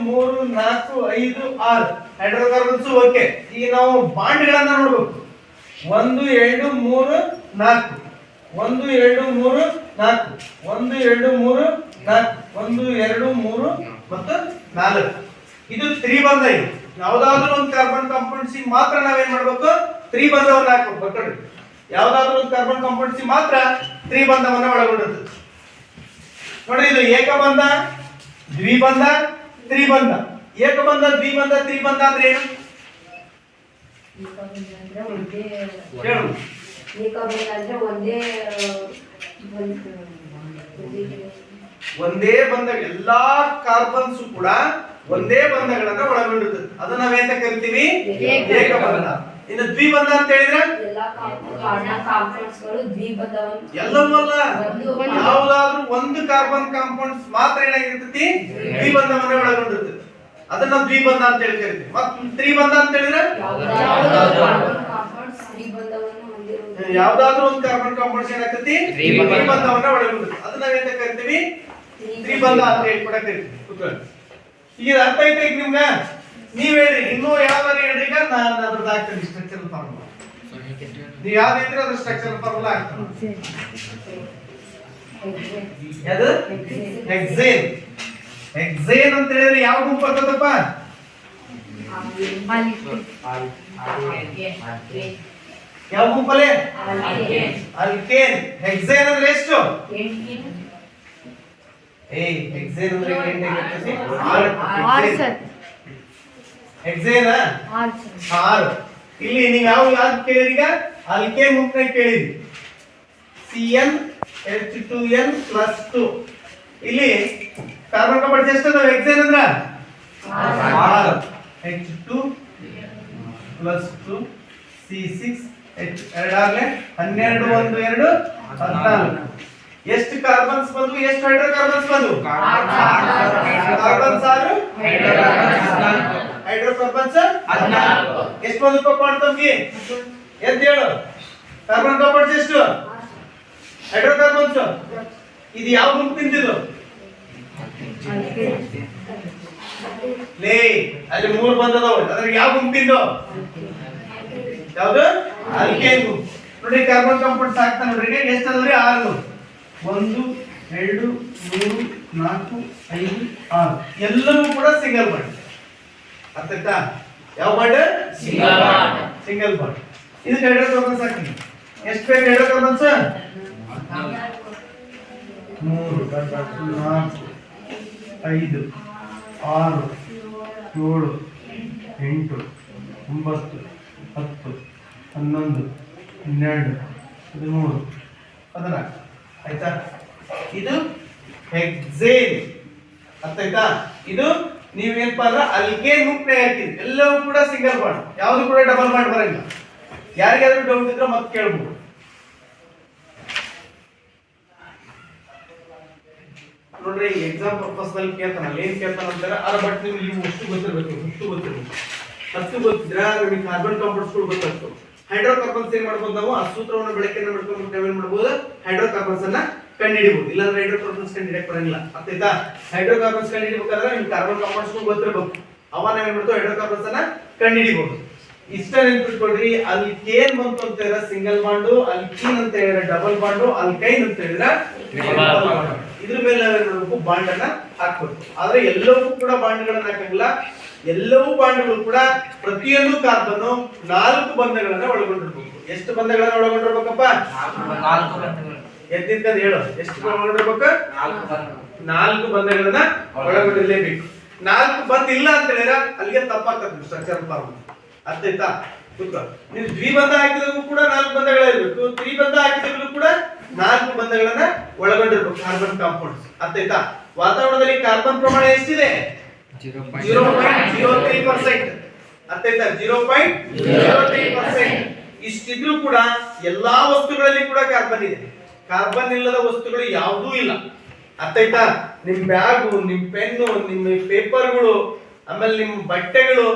3 4 5 6 hydrocarbons okay. ಈಗ ನಾವು ಬಾಂಡ್ಗಳನ್ನ ನೋಡ್ಬೇಕು. 1 2 3 4 1 2 3 4 1 2 3 4 1 2 3 ಮತ್ತು 4 ಇದು ತ್ರಿಬಂಧ. ಇದು ಯಾವ್ದಾದ್ರು ಒಂದು ಕಾರ್ಬನ್ ಕಾಂಪೌಂಡ್ಸ್ ಮಾತ್ರ ನಾವೇನ್ ಮಾಡ್ಬೇಕು? ತ್ರಿಬಂಧವನ್ನ ಹಾಕ್ಬೇಕು. ಬರ್ಕೊಡ್ರಿ. ಯಾವ್ದಾದ್ರು ಒಂದು ಕಾರ್ಬನ್ ಕಾಂಪೌಂಡ್ಸ್ ಮಾತ್ರ ತ್ರಿಬಂಧವನ್ನ ಒಳಗೊಂಡಿರ್ತದೆ. ನೋಡ್ರಿ ಇದು ಏಕಬಂಧ, ದ್ವಿಬಂಧ, ತ್ರಿಬಂಧ. ಏಕಬಂಧ, ದ್ವಿಬಂಧ, ತ್ರಿಬಂಧ ಅಂದ್ರೆ ಏನು? ಹೇಳು. ಒಂದೇ ಬಂಧ, ಎಲ್ಲಾ ಕಾರ್ಬನ್ಸ್ ಕೂಡ ಒಂದೇ ಬಂಧಗಳನ್ನ ಒಳಗೊಂಡಿರ್ತದೆ. ಅದನ್ನ ನಾವೇಂತ ಕರಿತೀವಿ? ಏಕಬಂಧ. ಇನ್ನು ದ್ವಿಬಂಧ ಅಂತ ಹೇಳಿದ್ರೆ ಎಲ್ಲವೂ ಅಲ್ಲ, ಯಾವುದಾದ್ರೂ ಒಂದು ಕಾರ್ಬನ್ ಕಾಂಪೌಂಡ್ಸ್ ಮಾತ್ರ ಏನಾಗಿರ್ತೈತಿ? ದ್ವಿಬಂಧವನ್ನ ಒಳಗೊಂಡಿರ್ತದೆ. ಅದನ್ನ ದ್ವಿಬಂಧ ಅಂತ ಹೇಳಿ ಕರಿತೀವಿ. ಮತ್ತು ತ್ರಿಬಂಧ ಅಂತ ಹೇಳಿದ್ರೆ ಯಾವ್ದಾದ್ರೂ ಒಂದು ಕಾರ್ಬನ್ ಕಾಂಪೌಂಡ್ಸ್ ಏನಾಗ್ತೈತಿ? ತ್ರಿಬಂಧವನ್ನ ಒಳಗೊಂಡಿರ್ತದೆ. ಅದನ್ನ ನಾವೇಂತ ಕರಿತೀವಿ? ತ್ರಿಬಂಧ ಅಂತ ಹೇಳಿ ಕೂಡ ಕರಿತೀವಿ. ಈಗ ಅರ್ಥ ಐತೆ ಈಗ ನಿಮ್ಗ? ನೀವ್ ಹೇಳ್ರಿ, ಇನ್ನೂ ಯಾವ್ದಾರು ಹೇಳ್ರಿ. ಈಗ ನಾನು ಅದ್ರದ್ದು ಆಗ್ತದೆ ಸ್ಟ್ರಕ್ಚರಲ್ ಫಾರ್ಮುಲಾ. ನೀವು ಯಾವ್ದಿದ್ರೆ ಅದ್ರ ಸ್ಟ್ರಕ್ಚರಲ್ ಫಾರ್ಮುಲಾ ಆಗ್ತದೆ. ಯಾವುದು? ಹೆಕ್ಸೇನ್. ಹೆಕ್ಸೇನ್ ಅಂತ ಹೇಳಿದ್ರೆ ಯಾವ ಗುಂಪು ಬರ್ತದಪ್ಪ? ಯಾವ ಗುಂಪಲ್ಲಿ? ಅಲ್ಕೇನ್. ಹೆಕ್ಸೇನ್ ಅಂದ್ರೆ ಎಷ್ಟು? ಹೆಕ್ಸೇನ್ ಅಂದ್ರೆ ಹೆಕ್ಸೇನ್ 6. ಇಲ್ಲಿ ನೀವು ಯಾವ್ದು ಕೇಳಿರಿ? ಈಗ ಅಲ್ಕೇನ್ ಗುಂಪನ್ನ ಕೇಳಿರಿ. CnH2n+2. ಇಲ್ಲಿ ಕಾರ್ಬನ್ ಕಾಂಪೌಂಡ್ಸ್ ಎಷ್ಟು ಅದಾವ? ಹೆಕ್ಸೇನ್ ಅಂದ್ರ 6. H2+2 C6 2 ಆಗಲೇ 12 1 2 14. ಎಷ್ಟು ಕಾರ್ಬನ್ಸ್ ಬಂದು? ಎಷ್ಟು ಹೈಡ್ರೋಕಾರ್ಬನ್ಸ್ ಬಂದು? Carbons 6, hydrocarbons 14. ಎಷ್ಟು ಬಂದು ತಮಗೆ? ಎದ್ದು ಹೇಳು. ಕಾರ್ಬನ್ ಕಾಂಪೌಂಡ್ಸ್ ಎಷ್ಟು? ಹೈಡ್ರೋಕಾರ್ಬನ್ಸ್. ಇದು ಯಾವ ಗುಂಪು ತಿಂತಿದ್ದು? ಲೇ, ಅಲ್ಲಿ 3 ಬಂದದವ. ಅದ್ರ ಯಾವ ಗುಂಪಿಂದು? ಯಾವುದು? ಆಲ್ಕೇನ್ ಗುಂಪು. ನೋಡಿ ಕಾರ್ಬನ್ ಕಾಂಪೌಂಡ್ಸ್ ಹಾಕ್ತಾ ನೋಡ್ರಿ. ಎಷ್ಟು ಅದಾವ್ರಿ? 6. 1 2 3 4 5 6 ಎಲ್ಲವೂ ಕೂಡ ಸಿಂಗಲ್ ಬಾಂಡ್. ಅರ್ಥ ಆಯ್ತಾ? ಯಾವ bond? Single bond. Single bond. ಇದಕ್ಕೆ ಹೈಡ್ರೋಕಾರ್ಬನ್ಸ್ ಹಾಕ್ತೀನಿ. ಎಷ್ಟು ಬೇಕು ಹೈಡ್ರೋಕಾರ್ಬನ್ಸ್? 3 4 5 6 7 8 9 10 11 12 13 14. ಆಯ್ತಾ? ಇದು ಹೆಕ್ಸೇನ್. ಅರ್ಥ ಆಯ್ತಾ? ಇದು ನೀವೇನಪ್ಪ ಅಂದ್ರೆ ಅಲ್ಕೇನ್ ಗುಂಪೇ ಹಾಕಿದ್ರಿ. ಎಲ್ಲವೂ ಕೂಡ ಸಿಂಗಲ್ ಬಾಂಡ್, ಯಾವುದು ಕೂಡ ಡಬಲ್ ಬಾಂಡ್ ಬರಂಗಿಲ್ಲ. ಯಾರಿಗಾದ್ರೂ ಡೌಟ್ ಇದ್ರೆ ಮತ್ತೆ ಕೇಳ್ಬೋದು. ನೋಡ್ರಿ, ಎಕ್ಸಾಮ್ ಪರ್ಪಸ್ ನಲ್ಲಿ ಕೇಳ್ತಾನ. ಏನ್ ಕೇಳ್ತಾನ ಅಂತಾರೆ? ಬಟ್ ನಿಮ್ಗೆ ಇವು ಅಷ್ಟು ಗೊತ್ತಿರ್ಬೇಕು, ಅಷ್ಟು ಗೊತ್ತಿದ್ರೆ ನಿಮಗೆ ಕಾರ್ಬನ್ ಕಾಂಪೌಂಡ್ಸ್ ಗಳು ಗೊತ್ತಾಗ್ತವೆ. ಹೈಡ್ರೋಕಾರ್ಬನ್ಸ್ ಏನ್ ಮಾಡ್ಬೋದು? ನಾವು ಆ ಸೂತ್ರವನ್ನು ಬೆಳಕಿನ ಮಾಡ್ಕೊಂಡು ನಾವೇನ್ ಮಾಡ್ಬೋದು? ಹೈಡ್ರೋಕಾರ್ಬನ್ಸ್ ಅನ್ನ ಕಂಡುಹಿಡಿಬಹುದು. ಇಲ್ಲಾಂದ್ರೆ ಹೈಡ್ರೋಕಾರ್ಬನ್ಸ್ ಕಂಡುಹಿಡಿಯಕ್ ಬರಂಗಿಲ್ಲ. ಅರ್ಥ ಆಯ್ತಾ? ಹೈಡ್ರೋಕಾರ್ಬನ್ಸ್ ಕಂಡುಹಿಡಿಬೇಕಾದ್ರೆ ನಿಮ್ಗೆ ಕಾರ್ಬನ್ ಕಾಂಪೌಂಡ್ಸ್ ಗೊತ್ತಿರಬೇಕು. ಅವ ನಾವೇನ್ ಮಾಡ್ತೀವಿ? ಹೈಡ್ರೋಕಾರ್ಬನ್ಸ್ ಅನ್ನ ಕಂಡುಹಿಡಿಬಹುದು. ಇಷ್ಟ ನೆನ್ಪಿಟ್ಕೊಳ್ರಿ. ಅಲ್ಕೇನ್ ಬಂತು ಅಂತ ಹೇಳಿದ್ರೆ ಸಿಂಗಲ್ ಬಾಂಡು, ಅಲ್ಕೀನ್ ಅಂತ ಹೇಳಿದ್ರೆ ಡಬಲ್ ಬಾಂಡು, ಅಲ್ಕೈನ್ ಅಂತ ಹೇಳಿದ್ರೆ ಇದ್ರ ಮೇಲೆ ನಾವೇನ್ ಮಾಡ್ಬೇಕು? ಬಾಂಡ್ ಅನ್ನ ಹಾಕ್ಬೇಕು. ಆದ್ರೆ ಎಲ್ಲವೂ ಕೂಡ ಬಾಂಡ್ಗಳನ್ನ ಹಾಕಂಗಿಲ್ಲ. ಎಲ್ಲವೂ ಬಾಂಡ್ಗಳು ಕೂಡ ಪ್ರತಿಯೊಂದು ಕಾರ್ಬನ್ 4 ಬಂಧಗಳನ್ನ ಒಳಗೊಂಡಿರ್ಬೇಕು. ಎಷ್ಟು ಬಂಧಗಳನ್ನ ಒಳಗೊಂಡಿರ್ಬೇಕಪ್ಪ? 4 ಬಂಧಗಳು. ಎದ್ದಿದ್ದ ಹೇಳು. ಎಷ್ಟು ಒಳಗೊಂಡಿರ್ಬೇಕು? 4 ಬಂಧಗಳನ್ನ ಒಳಗೊಂಡಿರ್ಲೇಬೇಕು. 4 ಬಂಧ ಇಲ್ಲ ಅಂತ ಹೇಳಿದ್ರೆ ಅಲ್ಲಿಗೆ ತಪ್ಪಾಗ್ತದೆ ಸ್ಟ್ರಕ್ಚರಲ್ ಫಾರ್ಮುಲಾ. ಅರ್ಥ ಆಯ್ತಾ? ನೀವು ದ್ವಿಬಂಧ ಹಾಕಿದ್ರು ಕೂಡ 4 ಬಂಧಗಳಿರಬೇಕು. ತ್ರಿಬಂಧ ಹಾಕಿದ್ರು ಕೂಡ 4 ಬಂಧಗಳನ್ನ ಒಳಗೊಂಡಿರ್ಬೇಕು ಕಾರ್ಬನ್ ಕಾಂಪೌಂಡ್ಸ್. ಅರ್ಥ ಆಯ್ತಾ? ವಾತಾವರಣದಲ್ಲಿ ಕಾರ್ಬನ್ ಪ್ರಮಾಣ ಎಷ್ಟಿದೆ? 0.03%. ಅರ್ಥ ಆಯ್ತಾ? 0.03%. ಇಷ್ಟಿದ್ರೂ ಕೂಡ ಎಲ್ಲಾ ವಸ್ತುಗಳಲ್ಲಿ ಕೂಡ ಕಾರ್ಬನ್ ಇದೆ. ಕಾರ್ಬನ್ ಇಲ್ಲದ ವಸ್ತುಗಳು ಯಾವುದೂ ಇಲ್ಲ. ಅರ್ಥ ಆಯ್ತಾ? ನಿಮ್ ಬ್ಯಾಗು, ನಿಮ್ ಪೆನ್ನು, ನಿಮ್ಮ ಪೇಪರ್ಗಳು, ಆಮೇಲೆ ನಿಮ್ ಬಟ್ಟೆಗಳು,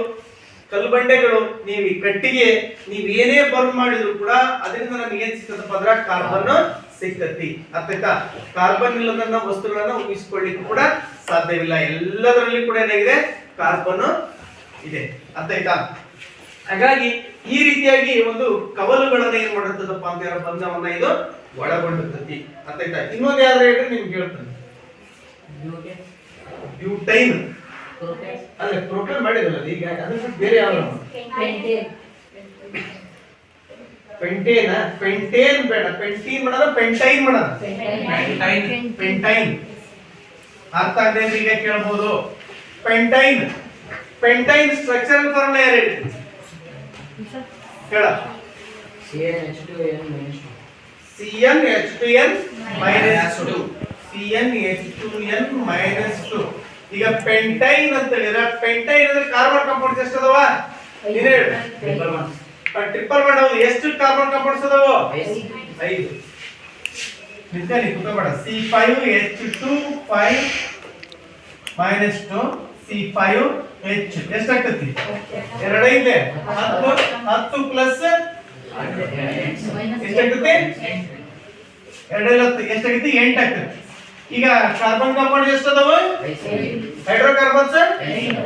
ಕಲ್ಲು ಬಂಡೆಗಳು, ನೀವು ಕಟ್ಟಿಗೆ, ನೀವ್ ಏನೇ ಬರ್ನ್ ಮಾಡಿದ್ರು ಕೂಡ ಅದರಿಂದ ನಮ್ಗೆ ಏನ್ ಸಿಗ್ತದಪ್ಪ ಅಂದ್ರೆ ಕಾರ್ಬನ್ ಸಿಗ್ತತಿ. ಅರ್ಥ ಆಯ್ತಾ? ಕಾರ್ಬನ್ ಇಲ್ಲದ ವಸ್ತುಗಳನ್ನ ಊಹಿಸಿಕೊಳ್ಳಿಕ್ಕೆ ಕೂಡ ಸಾಧ್ಯವಿಲ್ಲ. ಎಲ್ಲದರಲ್ಲಿ ಕೂಡ ಏನಾಗಿದೆ? ಕಾರ್ಬನ್ ಇದೆ. ಅರ್ಥ ಆಯ್ತಾ? ಹಾಗಾಗಿ ಈ ರೀತಿಯಾಗಿ ಒಂದು ಕವಲುಗಳನ್ನ ಏನ್ ಮಾಡಿರ್ತದಪ್ಪ ಅಂತ ಹೇಳೋ ಬಂಧವನ್ನ ಇದು ಒಳಗೊಂಡಿರ್ತತಿ. ಅರ್ಥ ಆಯ್ತಾ? ಇನ್ನೊಂದು ಯಾವ್ದು ಹೇಳ್ರಿ ನಿಮ್ಗೆ ಹೇಳ್ತಾನೆ. ಬ್ಯೂಟೈನ್ ಅಲ್ಲ, ಪ್ರೊಪೇನ್ ಮಾಡಿದಲ್ಲ ಈಗ. ಅದ್ರ ಬೇರೆ ಯಾವ? ಪೆಂಟೇನ್. ಪೆಂಟೇನ್ ಬೇಡ, ಪೆಂಟೀನ್ ಮಾಡೋಣ, ಪೆಂಟೈನ್ ಮಾಡೋಣ. ಪೆಂಟೈನ್ ಅರ್ಥ ಆಗದೆ ಈಗ ಕೇಳಬಹುದು. ಪೆಂಟೈನ್. ಪೆಂಟೈನ್ ಸ್ಟ್ರಕ್ಚರಲ್ ಫಾರ್ಮುಲಾ ಯಾರು ಹೇಳಿ? ಹೇಳ CnH2n -2 CnH2n -2. ಈಗ ಪೆಂಟೈನ್ ಅಂತ ಹೇಳಿದ್ರೆ ಪೆಂಟೈನ್ ಅಂದ್ರೆ ಕಾರ್ಬನ್ ಕಾಂಪೌಂಡ್ಸ್ ಎಷ್ಟು ಅದಾವ ನೀನು ಹೇಳು ಟ್ರಿಪಲ್ ಬಾಂಡ್ ಹೌದು ಎಷ್ಟು ಕಾರ್ಬನ್ ಕಾಂಪೌಂಡ್ಸ್ ಅದಾವ 5 ನಿಂತಲ್ಲಿ ಕೂತ್ಕೋಬೇಡ C5H2 5 -2 C5H ಎಷ್ಟಾಗ್ತತಿ 2 ಇದೆ 10 ಪ್ಲಸ್ ಎಷ್ಟಾಗ್ತತಿ 2 ಎಷ್ಟಾಗ್ತತಿ 8 ಆಗ್ತತಿ. ಈಗ ಕಾರ್ಬನ್ ಕಾಂಪೌಂಡ್ ಎಷ್ಟು ಅದಾವ ಹೈಡ್ರೋಕಾರ್ಬನ್ಸ್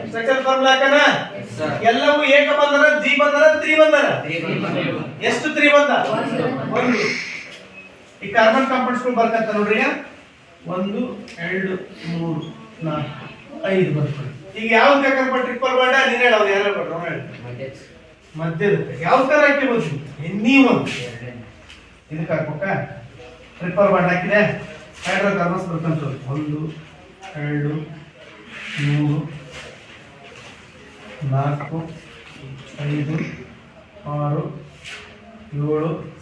ಸ್ಟ್ರಕ್ಚರ್ ಫಾರ್ಮುಲಾ ಹಾಕನ ಎಲ್ಲವೂ ಏಕ ಬಂದನ ಜಿ ಬಂದನ 3 ಬಂದನ ಎಷ್ಟು 3 ಬಂದ 1. ಈ ಕಾರ್ಬನ್ ಕಾಂಪೌಂಡ್ಸ್ ಬರ್ಕಂತ ನೋಡ್ರಿ 1 2 3 4 5 ಬರ್ಕೊಳ್ಳಿ. ಈಗ ಯಾವ ಬೇಕಾದ್ರೆ ಟ್ರಿಪಲ್ ಬಾಂಡ್ ನೀನು ಹೇಳ ಅವ್ರು ಯಾರು ಬರ್ರು ಹೇಳಿ ಮಧ್ಯದ ಯಾವ ತರ ಹಾಕಿಬೋದು ಎನ್ನಿ ಒಂದು ಇದಕ್ಕೆ ಹಾಕ್ಬೇಕ ಟ್ರಿಪಲ್ ಬಾಂಡ್ ಹಾಕಿದೆ ಹೈಡ್ರೋಕಾರ್ಬನ್ಸ್ ಬರ್ಕಂತ 1 2 3 4 5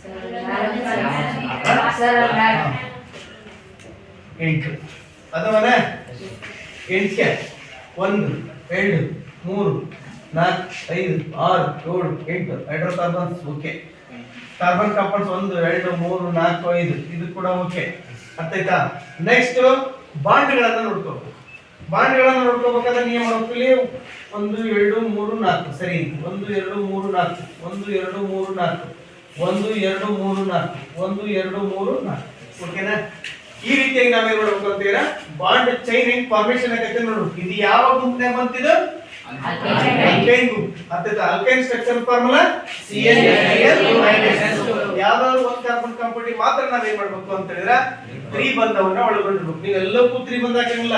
6 7 8 ಅದವನ 8 1 2 3 4 5 6 7 8 ಹೈಡ್ರೋಕಾರ್ಬನ್ಸ್ ಓಕೆ. ಕಾರ್ಬನ್ ಕಾಂಪೌಂಡ್ಸ್ 1 2 3 4 5 ಇದು ಕೂಡ ಓಕೆ. ಅರ್ಥ ಆಯ್ತಾ? ನೆಕ್ಸ್ಟ್ ಬಾಂಡ್ಗಳನ್ನ ನೋಡ್ಕೋಬೇಕು. ಬಾಂಡ್ಗಳನ್ನ ನೋಡ್ಕೋಬೇಕಾದ್ರೆ ನೀವು ಮಾಡ್ಕೊಳ್ಳಿ 1 2 3 4 ಸರಿ 1 2 3 4 1 2 3 4 1 2 3 4 1 2 3 4 ಓಕೆನಾ? ಈ ರೀತಿಯಾಗಿ ನಾವೇನ್ ಮಾಡ್ಬೇಕು ಅಂತೀರಾ ಬಾಂಡ್ ಚೈನ್ ಹೆಂಗ್ ಫಾರ್ಮೇಶನ್ ಆಗತ್ತೆ ನೋಡ್ಬೇಕು. ಇದು ಯಾವ ಗುಂಪಿನಾಗ ಬಂತಿದ್ದು ಅಲ್ಕೈನ್ ಗುಂಪ್. ಅರ್ಥಾತ್ ಅಲ್ಕೈನ್ ಸ್ಟ್ರಕ್ಚರ್ ಫಾರ್ಮುಲಾ CnHn ಯಾವ್ದಾದ್ರು ಒಂದು ಕಾರ್ಬನ್ ಕಾಂಪೌಂಡ್ ಮಾತ್ರ ನಾವೇನ್ ಮಾಡ್ಬೇಕು ಅಂತ ಹೇಳಿದ್ರೆ 3 ಬಂಧವನ್ನ ಒಳಗೊಂಡಿರ್ಬೇಕು. ನೀವು ಎಲ್ಲಕ್ಕೂ 3 ಬಂಧ ಹಾಕಂಗಿಲ್ಲ,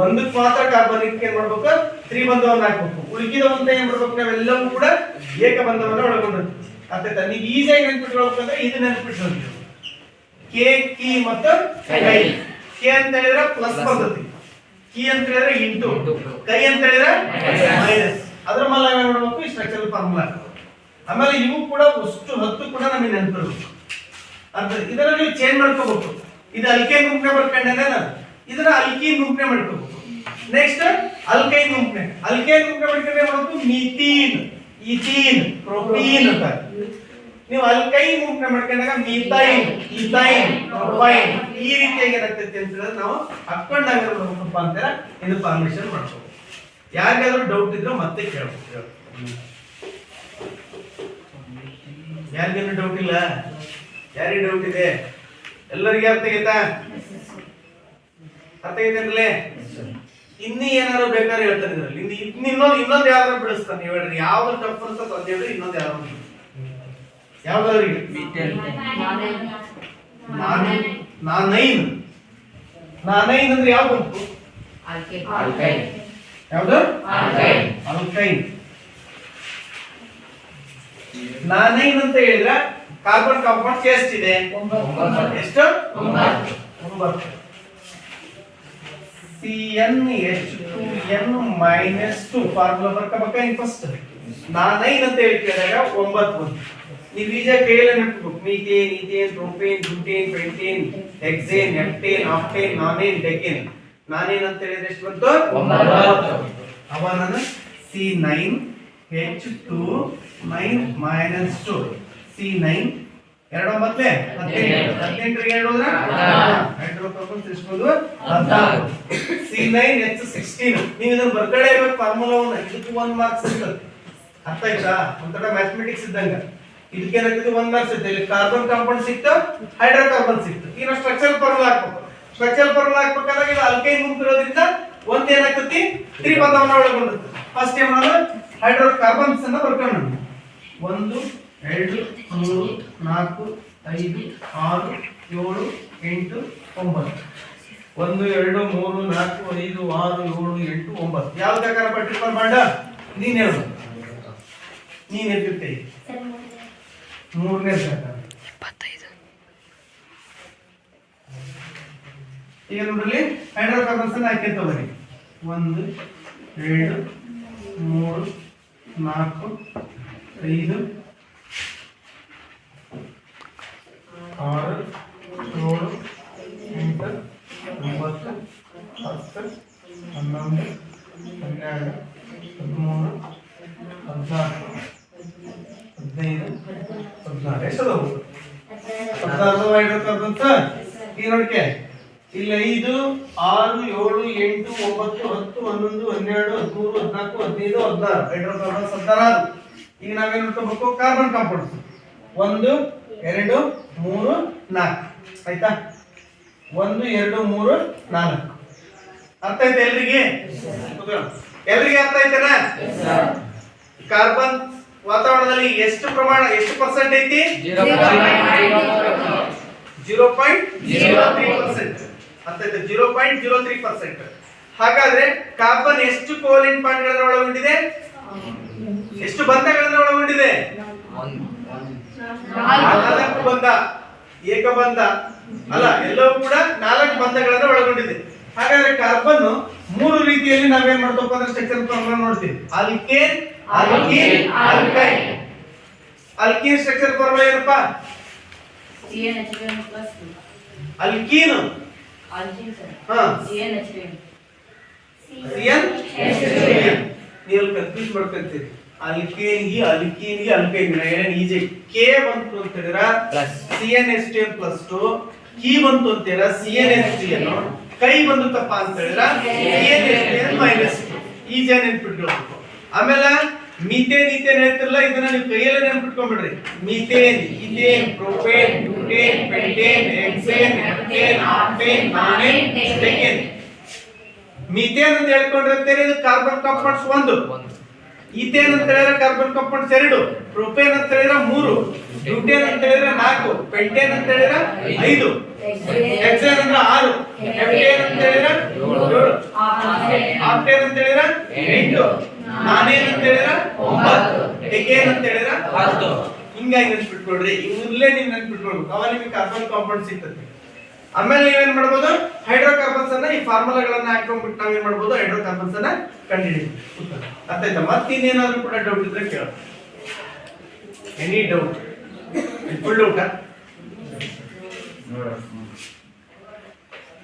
ಒಂದಕ್ಕೆ ಮಾತ್ರ ಕಾರ್ಬನಿಕ್ ಏನ್ ಮಾಡ್ಬೇಕು 3 ಬಂಧವನ್ನ ಹಾಕ್ಬೇಕು. ಉಳಿಕಿದವಂತ ಏನ್ ಮಾಡ್ಬೇಕು ನಾವೆಲ್ಲವೂ ಕೂಡ ಏಕ ಬಂಧವನ್ನ ಒಳಗೊಂಡಿರ್ಬೇಕು. ಅರ್ಥಾತ್ ನೀವು ಈಸಿಯಾಗಿ ನೆನ್ಪಿಟ್ಕೊಳ್ಬೇಕಂದ್ರೆ ಇದು ನೆನ್ಪಿಟ್ಕೊಳ್ತೀವಿ ಕೆ ಕಿ ಮತ್ತು ಕೈ. ಕೆ ಅಂತ ಹೇಳಿದ್ರೆ ಪ್ಲಸ್ ಬರ್ತೈತಿ, ಕಿ ಅಂತ ಹೇಳಿದ್ರೆ ಇಂಟು, ಕೈ ಅಂತ ಹೇಳಿದ್ರೆ ಮೈನಸ್. ಅದ್ರ ಮೇಲೆ ನಾವೇನ್ ಮಾಡ್ಬೇಕು ಈ ಸ್ಟ್ರಕ್ಚರಲ್ ಫಾರ್ಮುಲಾ. ಆಮೇಲೆ ಇವು ಕೂಡ ಅಷ್ಟು 10 ಕೂಡ ನಮಗೆ ನೆನಪಿರ್ಬೇಕು. ಅರ್ಥ ಇದನ್ನ ನೀವು ಚೇಂಜ್ ಮಾಡ್ಕೋಬೇಕು. ಇದು ಅಲ್ಕೈನ್ ಗುಂಪ್ನೆ ಬರ್ಕೊಂಡೇನೆ ಇದನ್ನ ಅಲ್ಕೀನ್ ಗುಂಪ್ನೆ ಮಾಡ್ಕೋಬೇಕು. ನೆಕ್ಸ್ಟ್ ಅಲ್ಕೈನ್ ಗುಂಪ್ನೆ ಮಾಡ್ಕೊಂಡ್ರೆ ಮಾಡ್ಬೇಕು ಮೀಥೀನ್, ಈಥೀನ್, ಪ್ರೊಪೀನ್ ಅಂತ. ನೀವು ಅಲ್ಕೈನ್ ಗುಂಪ್ನೆ ಮಾಡ್ಕೊಂಡಾಗ ಮೀಥೈನ್, ಈಥೈನ್, ಪ್ರೊಪೈನ್ ಈ ರೀತಿಯಾಗಿ ಏನಾಗ್ತೈತಿ ಅಂತ ಹೇಳಿದ್ರೆ ನಾವು ಹಾಕೊಂಡು ನಾವೇನಪ್ಪ ಅಂತಾರೆ ಇದು ಫಾರ್ಮೇಶನ್ ಮಾಡ್ಕೋಬೇಕು. ಯಾರಿಗಾದ್ರೂ ಡೌಟ್ ಇದ್ರೆ ಮತ್ತೆ ಕೇಳಬೇಕು. ಯಾರಿಗೇನು ಡೌಟ್ ಇಲ್ಲ? ಯಾರಿಗೆ ಡೌಟ್ ಇದೆ? ಎಲ್ಲರಿಗೆ ಅರ್ಥ ಆಗೈತಾ? ಅರ್ಥ ಆಗೈತೇನ್ರಲ್ಲೇ? ಇನ್ನೂ ಏನಾದ್ರು ಬೇಕಾದ್ರೆ ಹೇಳ್ತಾನೆ ಇದ್ರಲ್ಲಿ. ಇನ್ನೊಂದು ಯಾವ್ದಾರು ಬಿಡಿಸ್ತಾನೆ. ನೀವು ಹೇಳ್ರಿ ಯಾವ್ದು ಟಫ್ ಅಂತ ಹೇಳ್ರಿ. ಇನ್ನೊಂದು ಯಾವ್ದು ಯಾವ್ದಾದ್ರು ನಾನೈನ್ ಅಂದ್ರೆ ಯಾವ ಗುಂಪು? ಯಾವ್ದು? ಅಲ್ಕೈನ್. ನಾನೈನ್ ಅಂತ ಹೇಳಿದ್ರೆ ಕಾರ್ಬನ್ ಕಾಂಪೌಂಡ್ಸ್ ಎಷ್ಟಿದೆ? ಎಷ್ಟು? 9. CnH2n -2 formula ಬರ್ಕೋಬೇಕಾ first. ನಾನೈನ್ ಅಂತ ಹೇಳಿದಾಗ 9 ಬಂತು. ನೀವು ಈಜಿಯಾಗಿ ಕೈಯಲ್ಲಿ ನೆನಪಿಟ್ಬೇಕು. Methane, ethane, propane, butane, pentane, hexane, heptane, octane, nonane, decane. ನಾನೇನ್ ಅಂತ ಹೇಳಿದ್ರೆ ಎಷ್ಟು ಬಂತು? 9. ಅವ ನಾನು C9H2 -2 C9 2 ಮತ್ತೆ 18 ಹೇಳಿದ್ರೆ ಹೈಡ್ರೋಕಾರ್ಬನ್ಸ್ ಎಷ್ಟು ಬಂದು 16. C9H16 ನೀವು ಇದನ್ನ ಬರ್ಕಡೆ ಇರಬೇಕು ಫಾರ್ಮುಲಾವನ್ನ. ಇದಕ್ಕೆ 1 ಮಾರ್ಕ್ಸ್ ಸಿಗ್ತದೆ. ಅರ್ಥ ಆಯ್ತಾ? ಒಂಥರ ಮ್ಯಾಥಮೆಟಿಕ್ಸ್ ಇದ್ದಂಗ. ಇದಕ್ಕೆ ಏನಾಗ್ತದೆ 1 ಮಾರ್ಕ್ಸ್ ಇರ್ತದೆ. ಇಲ್ಲಿ ಕಾರ್ಬನ್ ಕಾಂಪೌಂಡ್ ಸಿಕ್ತು, ಹೈಡ್ರೋಕಾರ್ಬನ್ ಸಿಕ್ತು. ಈಗ ನಾವು ಸ್ಟ್ರಕ್ಚರಲ್ ಫಾರ್ಮುಲಾ ಹಾಕ್ಬೇಕು. ಸ್ಟ್ರಕ್ಚರಲ್ ಫಾರ್ಮುಲಾ ಹಾಕ್ಬೇಕಾದ್ರೆ ಇದು ಅಲ್ಕೈನ್ ಗುಂಪು ಇರೋದ್ರಿಂದ ಒಂದ್ ಏನಾಗ್ತತಿ 3 ಬಂಧವನ್ನ ಒಳಗೊಂಡಿರುತ್ತೆ. ಫಸ್ಟ್ ಏನ್ ಮಾಡೋದು ಹೈಡ್ರೋಕಾರ್ಬನ್ಸ್ ಅನ್ನ ಬರ್ಕೊಂಡು 1 2 3 4 5 6 7 8 9 1 2 3 4 5 6 7 8 9 ಯಾವ ಪ್ರಕಾರ ಟ್ರಿಪಲ್ ಬಾಂಡ್ ನೀನ್ ಹೇಳು. ನೀನ್ ಹೇಳ್ತಿರ್ತೀವಿ ಮೂರನೇ ಪ್ರಕಾರ. ಈಗ ನೋಡ್ರಿ ಹೈಡ್ರೋಕಾರ್ಬನ್ಸ್ ಅನ್ನ ಹಾಕಿ ತಗೋರಿ 1 2 3 4 5 6 7 8 9 10 11 12 13 14 15 16 ಎಷ್ಟದವು 16 ಹೈಡ್ರೋಕಾರ್ಬನ್ ಸರ್ ಈಗ ನೋಡ್ಕೆ ಇಲ್ಲಿ 5 6 7 8 9 10 11 12 13 14 15 16 ಹೈಡ್ರೋಕಾರ್ಬನ್ 16 ಈಗ ನಾವೇನು ಮಾಡ್ಕೋಬೇಕು ಕಾರ್ಬನ್ ಕಾಂಪೌಂಡ್ಸ್ 1 2 3 4 ಆಯ್ತಾ 1 2 3 4 ಅರ್ಥ ಆಯ್ತಾ ಎಲ್ರಿಗೆ ಎಲ್ರಿಗೆ ಅರ್ಥ ಆಯ್ತೇನಾ ಕಾರ್ಬನ್ ವಾತಾವರಣದಲ್ಲಿ ಎಷ್ಟು ಪ್ರಮಾಣ ಎಷ್ಟು ಪರ್ಸೆಂಟ್ ಐತಿ 0.03%. ಅರ್ಥ ಆಯ್ತಾ 0.03%. ಹಾಗಾದ್ರೆ ಕಾರ್ಬನ್ ಎಷ್ಟು ಕೋಲಿನ್ ಬಾಂಡ್ಗಳನ್ನು ಒಳಗೊಂಡಿದೆ ಎಷ್ಟು ಬಂಧಗಳನ್ನು ಒಳಗೊಂಡಿದೆ 4 ಬಂಧ ಏಕಬಂಧ ಅಲ್ಲ ಎಲ್ಲವೂ ಕೂಡ 4 ಬಂಧಗಳನ್ನು ಒಳಗೊಂಡಿದೆ. ಹಾಗಾದ್ರೆ ಕಾರ್ಬನ್ 3 ರೀತಿಯಲ್ಲಿ ನಾವೇನ್ ಮಾಡ್ತಪ್ಪ ಅಂದ್ರೆ ಸ್ಟ್ರಕ್ಚರ್ ಫಾರ್ಮುಲಾ ನೋಡ್ತೀವಿ. Alkane alkene alkyne. Alkene structure formula ಏನಪ್ಪಾ ಆಲ್ಕೀನ್ ನೀವು ಕನ್ಫ್ಯೂಸ್ ಮಾಡ್ಕೊಂತೀರಿ ಅಲ್ಕೇನ್ಗೆ ಅಲ್ಕೀನ್ಗೆ ಅಲ್ಕೈನ್ ಏನ್ ಈಜಿ ಕೆ ಬಂತು ಅಂತ ಹೇಳಿದ್ರ CnH2n +2 ಕಿ ಬಂತು ಅಂತ ಹೇಳಿದ್ರ CnH3n ಕೈ ಬಂದುತ್ತಪ್ಪ ಅಂತ ಹೇಳಿದ್ರ CnH2n -2 ಈಜಿ ನೆನ್ಪಿಟ್ಕೊಳ್ಬೇಕು. ಆಮೇಲೆ ಮೀಥೇನ್ ಈಥೇನ್ ಹೇಳ್ತಿರಲ್ಲ ಇದನ್ನ ನೀವು ಕೈಯಲ್ಲೇ ನೆನ್ಪಿಟ್ಕೊಂಡ್ಬಿಡ್ರಿ. Methane ethane propane butane pentane hexane heptane octane nonane decane. Methane ಅಂತ ಹೇಳ್ಕೊಂಡಿರ್ತೇನೆ ಇದು ಕಾರ್ಬನ್ ಕಾಂಪೌಂಡ್ಸ್ 1, ಈಥೇನ್ ಅಂತ ಹೇಳಿದ್ರೆ ಕಾರ್ಬನ್ ಕಾಂಪೌಂಡ್ಸ್ 2, ಪ್ರೊಪೇನ್ ಅಂತ ಹೇಳಿದ್ರೆ 3, ಬ್ಯೂಟೇನ್ ಅಂತ ಹೇಳಿದ್ರೆ 4, ಪೆಂಟೇನ್ ಅಂತ ಹೇಳಿದ್ರೆ 5, ಹೆಕ್ಸೇನ್ ಅಂದ್ರೆ 6, ಹೆಪ್ಟೇನ್ ಅಂತ ಹೇಳಿದ್ರೆ 7, ಆಕ್ಟೇನ್ ಅಂತ ಹೇಳಿದ್ರೆ 8, ನಾನೇನ್ ಅಂತ ಹೇಳಿದ್ರೆ 9, ಡೆಕೇನ್ ಅಂತ ಹೇಳಿದ್ರೆ 10. ಹಿಂಗಾಗಿ ನೆನ್ಪಿಟ್ಕೊಳ್ರಿ. ಇವ್ರಲ್ಲೇ ನೀವು ನೆನ್ಪಿಟ್ಕೊಳ್ಬೇಕು, ಅವಾಗ ನಿಮಗೆ ಕಾರ್ಬನ್ ಕಾಂಪೌಂಡ್ ಸಿಗ್ತದೆ. ಆಮೇಲೆ ನೀವೇನ್ ಮಾಡ್ಬೋದು ಹೈಡ್ರೋಕಾರ್ಬನ್ಸ್ ಅನ್ನ ಈ ಫಾರ್ಮುಲಾಗಳನ್ನ ಹಾಕೊಂಡ್ಬಿಟ್ಟು ನಾವೇನ್ ಮಾಡ್ಬೋದು ಹೈಡ್ರೋಕಾರ್ಬನ್ಸ್ ಅನ್ನ ಕಂಡುಹಿಡಿಯಬಹುದು. ಅರ್ಥ ಆಯ್ತಾ? ಮತ್ತಿನ್ನೇನಾದ್ರೂ ಕೂಡ ಡೌಟ್ ಇದ್ರೆ ಕೇಳ. Any doubt? Full doubt?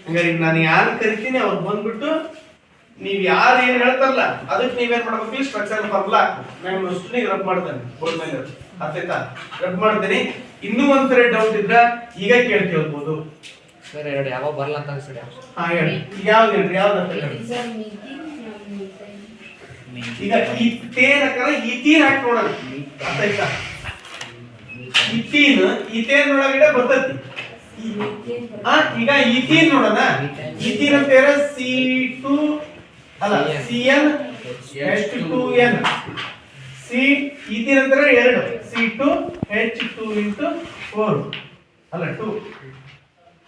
ಹಂಗಾರೆ ನಾನು ಯಾರು ಕರಿತೀನಿ ಅವ್ರು ಬಂದ್ಬಿಟ್ಟು ನೀವ್ ಯಾರು ಏನ್ ಹೇಳ್ತಾರಲ್ಲ ಅದಕ್ಕೆ ನೀವೇನ್ ಮಾಡ್ಬೇಕು ಸ್ಟ್ರಕ್ಚರ್ ಫಾರ್ಮುಲಾ ನಾನು ಅಷ್ಟೇ ರಬ್ ಮಾಡ್ತೇನೆ ಬೋರ್ಡ್ ಮೇಲೆ. ಅರ್ಥ ಆಯ್ತಾ? ರಬ್ ಮಾಡ್ತೀನಿ. ಇನ್ನೂ ಒಂದ್ಸರಿ ಡೌಟ್ ಇದ್ರ ಈಗ ಕೇಳ್ಬೋದು ಸರ್. ಎರಡು ಯಾವ ಬರಲ್ಲ ಅಂತ ಅನ್ಸುತ್ತೆ. ಹಾ ಹೇಳಿ ಯಾವ್ದು ಹೇಳ್ರಿ ಯಾವ್ದು ಅಂತ ಹೇಳಿ. ಈಗ ಈಥೇನ್ ಹಾಕಲ್ಲ ಈಥೀನ್ ಹಾಕಿ ನೋಡೋಣ. ಅರ್ಥ ಆಯ್ತಾ? ಈಥೇನ್ ಒಳಗಡೆ ಬರ್ತೈತಿ. ಈಗ ಈಥೀನ್ ನೋಡೋಣ. ಈಥೀನ್ ಅಂತ ಹೇಳಿದ್ರೆ C2 ಅಲ್ಲ CnH2n. ಈಥೀನ್ ಅಂದ್ರೆ 2 C2H2 4 ಅಲ್ಲ 2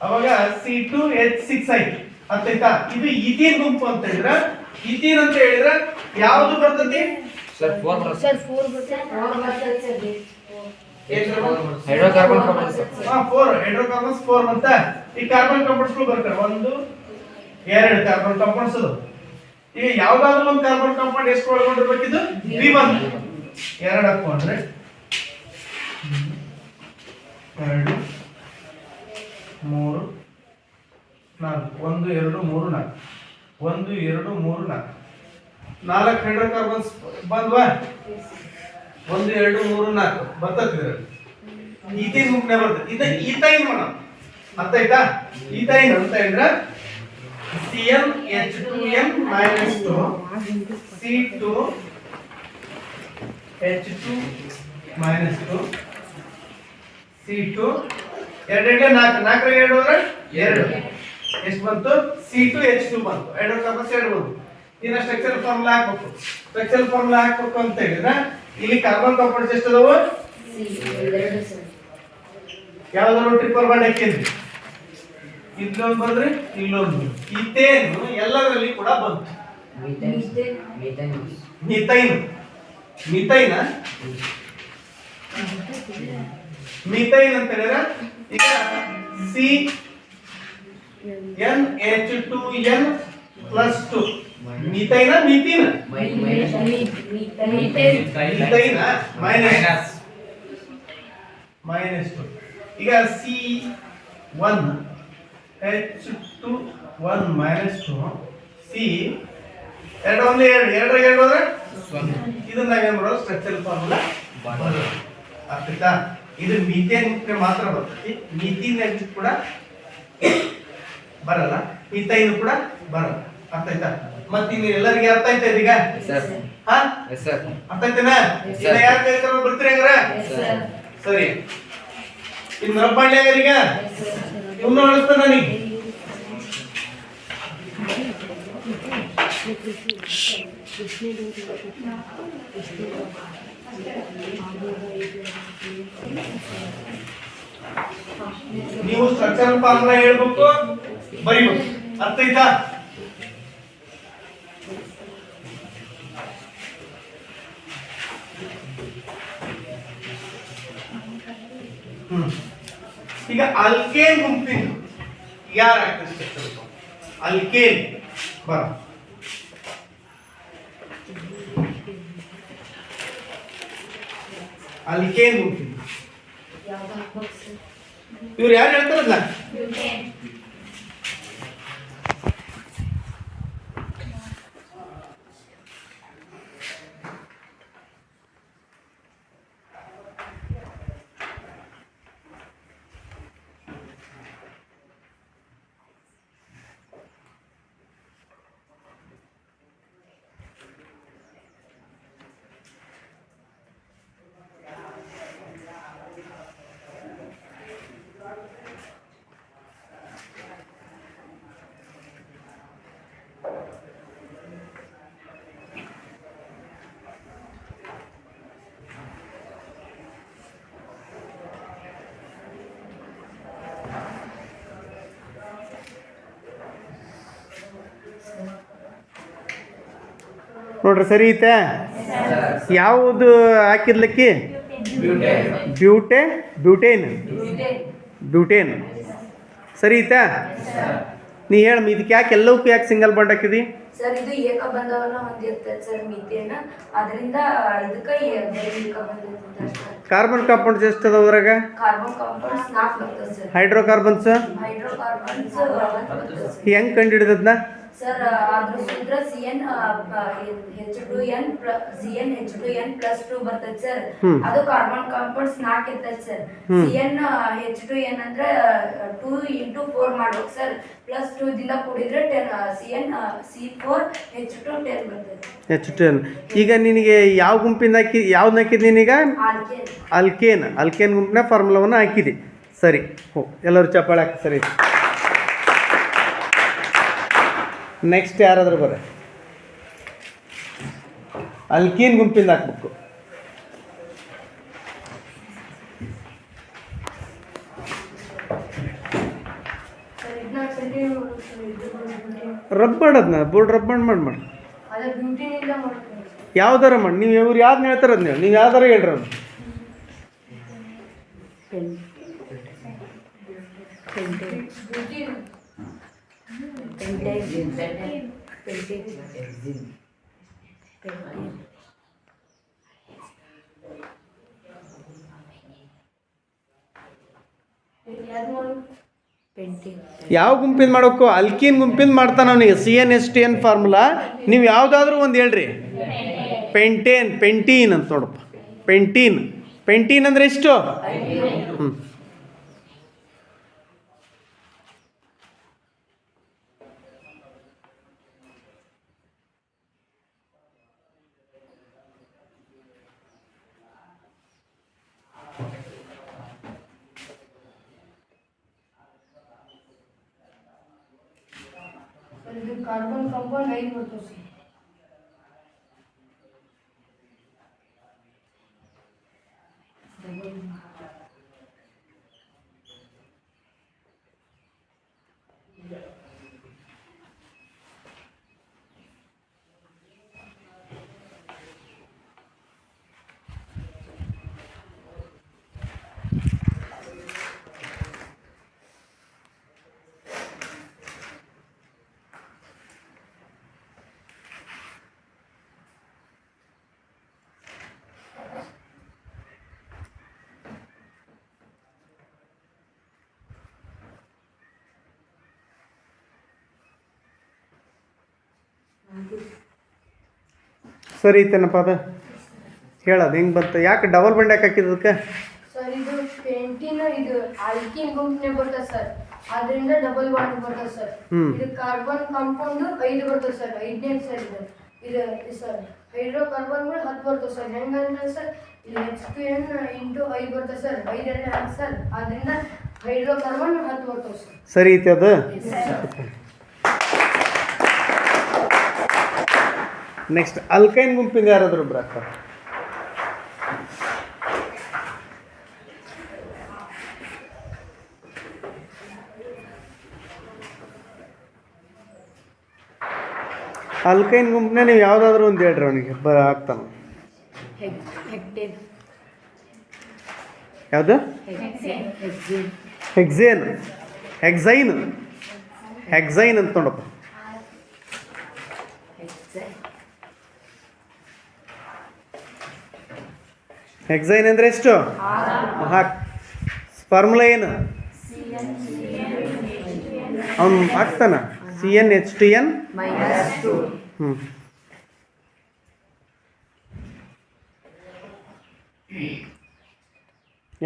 ಅವಾಗ C2H6 ಆಯ್ತು. ಅರ್ಥ ಆಯ್ತಾ? ಇದು ಈಥೀನ್ ಗುಂಪು ಅಂತ ಹೇಳಿದ್ರೆ ಈಥೀನ್ ಅಂತ ಹೇಳಿದ್ರೆ ಯಾವುದು ಬರ್ತೈತಿ ಸರ್? 4 ಬರುತ್ತೆ. 4 ಹೈಡ್ರೋಕಾರ್ಬನ್ ಕಾಂಪೌಂಡ್ಸ್. 4 ಹೈಡ್ರೋಕಾರ್ಬನ್ಸ್ 4 ಅಂತ ಈ ಕಾರ್ಬನ್ ಕಾಂಪೌಂಡ್ಸ್ ಬರ್ತವೆ. 1 2 ಕಾರ್ಬನ್ ಕಾಂಪೌಂಡ್ಸ್ ಅದು. ಈಗ ಯಾವ್ದಾದ್ರು ಒಂದು ಕಾರ್ಬನ್ ಕಾಂಪೌಂಡ್ ಎಷ್ಟು ಒಳಗೊಂಡಿರ್ಬೇಕಿದು V1 2 ಹಾಕೊಂಡ್ರೆ 2 3 4 1 2 3 4 1 2 3 4 ಹೈಡ್ರೋಕಾರ್ಬನ್ಸ್ ಬಂದ್ವಾ? 1 2 3 4 ಬರ್ತದೆ. ಈಥೀನ್ ಗುಂಪನೇ ಬರ್ತದೆ. ಇದು ಈಥೈನ್ ಮಾಡೋಣ. ಅರ್ಥ ಆಯ್ತಾ? ಈಥೈನ್ ಅಂತ ಹೇಳಿದ್ರೆ CnH2n -2 C2H2 -2 C2 2 4 4 2 ಅಂದ್ರೆ 2 ಎಷ್ಟು ಬಂತು? C2H2 ಬಂತು. ಹೈಡ್ರೋಕಾರ್ಬನ್ಸ್ 2 ಬಂತು. ಇನ್ನ ಸ್ಟ್ರಕ್ಚರ್ ಫಾರ್ಮುಲಾ ಹಾಕಬೇಕು. ಸ್ಟ್ರಕ್ಚರ್ ಫಾರ್ಮುಲಾ ಹಾಕಬೇಕು ಅಂತ ಹೇಳಿದ್ರೆ ಇಲ್ಲಿ ಕಾರ್ಬನ್ ಕಾಂಪೌಂಡ್ಸ್ ಎಷ್ಟು ಅದಾವು? ಯಾವ್ದಾದ್ರು ಟ್ರಿಪಲ್ ಬಾಂಡ್ ಹಾಕಿದ್ರಿ ಇಲ್ಲೊಂದು ಬಂದ್ರೆ ಇಲ್ಲೊಂದು. ಈಥೇನ್ ಎಲ್ಲದರಲ್ಲಿ ಕೂಡ ಬಂತು. ಮೀಥೈನ್ ಮೀಥೈನ್ ಅಂತ ಹೇಳಿದ್ರೆ ಈಗ CnH2n +2 ಮೀಥೈನ ಮೀಥೀನ್ ಮೀಥೈನ -2 ಈಗ C1 H2 1 -2 C ಎರಡು ಒಂದೇ ಎರಡು ಹೋದ್ರೆ ಇದನ್ನ ನಾವೇನ್ ಮಾಡೋದು ಸ್ಟ್ರಕ್ಚರಲ್ ಫಾರ್ಮುಲಾ ಆಗ್ತೈತಾ. ಇದು ಮೀಥೇನ್ ಮಾತ್ರ ಬರ್ತೈತಿ, ಮೀಥೇನ್ ಕೂಡ ಬರಲ್ಲ, ಮೀಥೈನ್ ಕೂಡ ಬರಲ್ಲ. ಅರ್ಥ ಆಯ್ತಾ? ಮತ್ತೆ ಇನ್ನು ಎಲ್ಲರಿಗೆ ಅರ್ಥ ಆಯ್ತಾ ಇದೀಗ? ಹಾ ಅರ್ಥ ಆಯ್ತೇನ? ಇನ್ನ ಯಾರು ಕಲಿತಾರ ಬರ್ತೀರಿ ಹಂಗಾರ? ಸರಿ, ಇನ್ನು ರಬ್ಬಾಳ್ಯಾಗರೀಗ ಇವ್ನು ಅಳಿಸ್ತಾನ ನನಗೆ. ನೀವು ಸ್ಟ್ರಕ್ಚರಲ್ ಫಾರ್ಮುಲಾ ಹೇಳ್ಬೇಕು, ಬರೀಬೇಕು. ಅರ್ಥ ಆಯ್ತಾ? ಈಗ ಅಲ್ಕೇನ್ ಗುಂಪಿನ ಯಾರು ಆಗ್ತದೆ ಸ್ಟ್ರಕ್ಚರಲ್ ಫಾರ್ಮುಲಾ? ಅಲ್ಕೇನ್ ಬರ ಅಲ್ಕೇನ್ ಗುಂಪಿನ ಇವ್ರು ಯಾರು ಹೇಳ್ತಾರಲ್ಲ? ನೋಡ್ರಿ ಸರಿ ಐತೆ. ಯಾವುದು ಹಾಕಿರ್ಲಿಕ್ಕಿ? ಬ್ಯೂಟೇನ್ ಸರಿ ಐತಾ? ನೀ ಹೇಳ, ಇದಕ್ಕೆ ಯಾಕೆ ಎಲ್ಲವಕ್ಕೂ ಯಾಕೆ ಸಿಂಗಲ್ ಬಾಂಡ್ ಹಾಕಿದಿ? ಸರ್ ಇದು ಏಕಬಂಧವನ್ನ ಹೊಂದಿರ್ತದೆ ಸರ್ ಮೀಥೇನ್, ಅದರಿಂದ ಇದಕ್ಕೆ ಕಾರ್ಬನ್ ಕಾಂಪೌಂಡ್ಸ್ ಎಷ್ಟು ಅದ ಅದ್ರಾಗ? ಕಾರ್ಬನ್ ಕಾಂಪೌಂಡ್ಸ್ 4 ಬರ್ತದೆ ಸರ್. ಹೈಡ್ರೋಕಾರ್ಬನ್ಸ್ ಹೆಂಗ್ ಕಂಡು ಹಿಡಿದದ್ನ ಸರ್? ಅದ್ರ ಸೂತ್ರ CnH2n+2 ಬರ್ತದೆ ಸರ್. ಅದು ಕಾರ್ಬನ್ ಕಾಂಪೌಂಡ್ಸ್ 4 ಇರ್ತದೆ ಸರ್. CnH2n ಅಂದ್ರೆ 2 × 4 ಮಾಡ್ಬೇಕು ಸರ್. +2 ದಿಂದ ಕೂಡಿದ್ರೆ 10 C4H2 10 ಬರ್ತದೆ. H2n. ಈಗ ನಿನಗೆ ಯಾವ ಗುಂಪಿಂದ ಯಾವ್ದು ಹಾಕಿದ್ ನೀನೀಗ? ಅಲ್ಕೇನ್ ಗುಂಪಿನ ಫಾರ್ಮುಲಾವನ್ನು ಹಾಕಿದಿ. ಸರಿ, ಹೋ ಎಲ್ಲರೂ ಚಪ್ಪಾಳೆ ಹಾಕಿ. ಸರಿ, ನೆಕ್ಸ್ಟ್ ಯಾರಾದ್ರೂ ಬರ್ರಿ. ಅಲ್ಕೀನ್ ಗುಂಪಿಂದ ಹಾಕ್ಬೇಕು. ರಬ್ ಮಾಡೋದ್ನ ಬೋರ್ಡ್ ರಬ್ ಮಾಡಿ ಯಾವ್ದಾರ ಮಾಡಿ. ನೀವು ಇವ್ರು ಯಾವ್ದು ಹೇಳ್ತಾರದ್ ನೀವು ಯಾವ್ದಾರ ಹೇಳ್ರಿ ಅವ್ನು. ಯಾವ ಗುಂಪಿಂದ ಮಾಡಬೇಕು? ಅಲ್ಕೀನ್ ಗುಂಪಿಂದ ಮಾಡ್ತಾನೆ ಅವನಿಗೆ. CnH2n ಫಾರ್ಮುಲಾ ನೀವು ಯಾವುದಾದ್ರೂ ಒಂದು ಹೇಳ್ರಿ. ಪೆಂಟೀನ್ ಅಂತ ನೋಡಪ್ಪ. ಪೆಂಟೀನ್ ಅಂದರೆ ಎಷ್ಟು? ಕಾರ್ಬನ್ ಕಾಂಪೌಂಡ್ 5 ಬರ್ತದೆ. ಸರಿ ಐತೇನಪ್ಪ ಅದು ಹೇಳೋದು ಹೆಂಗೆ ಬಂತು ಯಾಕೆ ಡಬಲ್ ಬಂಡ್ ಯಾಕೆ ಹಾಕಿದ್ದು ಅದಕ್ಕೆ ಸರ್ ಇದು ಪೆಂಟಿನ ಇದು ಆಲ್ಕಿನ್ ಗುಂಪನೆ ಬರ್ತದೆ ಸರ್ ಅದರಿಂದ ಡಬಲ್ ಬಾಂಡ್ ಬರ್ತದೆ ಸರ್ ಇದು ಕಾರ್ಬನ್ ಕಾಂಪೌಂಡ್ 5 ಬರ್ತದೆ ಸರ್ 5ನೇ ಸರ್ ಇದು ಸರ್ ಹೈಡ್ರೋಕಾರ್ಬನ್ಗಳು 10 ಬರ್ತದೆ ಸರ್ ಹೆಂಗಂದ್ರೆ ಸರ್ ಇಲ್ಲಿ H2n ಇಂಟು 5 ಬರ್ತದೆ ಸರ್ 5 10 ಸರ್ ಅದರಿಂದ ಹೈಡ್ರೋಕಾರ್ಬನ್ 10 ಬರ್ತದೆ ಸರ್ ಸರಿ ಐತೆ ಅದು ನೆಕ್ಸ್ಟ್ ಅಲ್ಕೈನ್ ಗುಂಪಿಂದ ಯಾರಾದರೂ ಒಬ್ರು ಹಾಕ್ತಾರೆ ಅಲ್ಕೈನ್ ಗುಂಪನ್ನ ನೀವು ಯಾವುದಾದ್ರೂ ಒಂದು ಹೇಳ್ರಿ ಅವನಿಗೆ ಹಾಕ್ತಾನೆ ಯಾವುದು ಹೆಕ್ಸೈನ್ ಹೆಕ್ಸೈನ್ ಅಂತ ನೋಡಪ್ಪ ಹೆಕ್ಸೈನ್ ಅಂದರೆ ಎಷ್ಟು ಹಾಕ್ ಫಾರ್ಮುಲಾ ಏನು ಅವನು ಹಾಕ್ತಾನ CnH2n ಹ್ಞೂ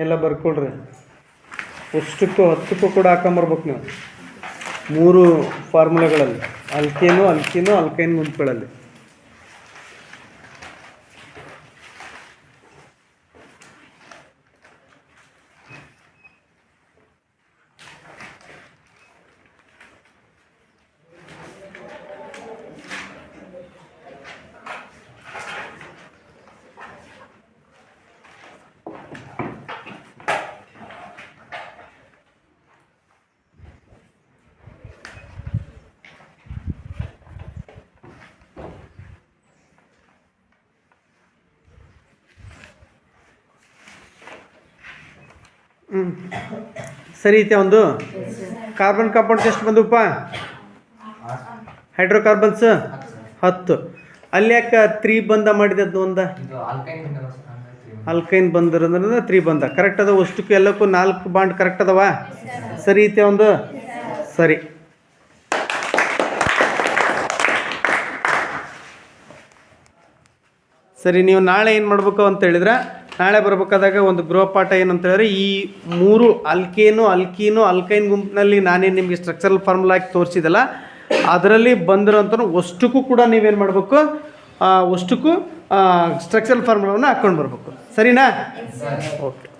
ಎಲ್ಲ ಬರ್ಕೊಳ್ರಿ ಅಷ್ಟಕ್ಕೂ 10ಕ್ಕೂ ಕೂಡ ಹಾಕೊಂಬರ್ಬೇಕು ನೀವು 3 ಫಾರ್ಮುಲಾಗಳಲ್ಲಿ ಅಲ್ಕೈನು ಅಲ್ಕೈನ್ ಗುಂಪುಗಳಲ್ಲಿ ಸರಿ ಐತೆ ಒಂದು ಕಾರ್ಬನ್ ಕಾಂಪೌಂಡ್ಸ್ ಎಷ್ಟು ಬಂದವಪ್ಪ ಹೈಡ್ರೋಕಾರ್ಬನ್ಸ್ 10 ಅಲ್ಲಿ ಯಾಕೆ 3 ಬಂದ ಮಾಡಿದ್ದು ಒಂದು ಇದು ಆಲ್ಕೈನ್ ಬಂದಲ್ಲ ಸರ್ ಹಂಗಾಗಿ 3 ಅಲ್ಕೈನ್ ಬಂದಿರೋದ್ರಿಂದ 3 ಬಂದ ಕರೆಕ್ಟ್ ಅದ ಅಷ್ಟಕ್ಕೂ ಎಲ್ಲಕ್ಕೂ 4 ಬಾಂಡ್ ಕರೆಕ್ಟ್ ಅದಾವ ಸರಿ ಐತೆ ಒಂದು ಸರಿ ಸರಿ ನೀವು ನಾಳೆ ಏನು ಮಾಡಬೇಕು ಅಂತ ಹೇಳಿದ್ರೆ ನಾಳೆ ಬರಬೇಕಾದಾಗ ಒಂದು ಗೃಹಪಾಠ ಏನಂತ ಹೇಳಿದ್ರೆ ಈ 3 ಅಲ್ಕೀನು ಅಲ್ಕೈನ್ ಗುಂಪಿನಲ್ಲಿ ನಾನೇನು ನಿಮಗೆ ಸ್ಟ್ರಕ್ಚರಲ್ ಫಾರ್ಮುಲಾ ಹಾಕಿ ತೋರಿಸಿದಲ್ಲ ಅದರಲ್ಲಿ ಬಂದಿರೋಂಥ ಅಷ್ಟಕ್ಕೂ ಕೂಡ ನೀವೇನು ಮಾಡಬೇಕು ಅಷ್ಟಕ್ಕೂ ಸ್ಟ್ರಕ್ಚರಲ್ ಫಾರ್ಮುಲಾವನ್ನು ಹಾಕ್ಕೊಂಡು ಬರಬೇಕು ಸರಿನಾ ಓಕೆ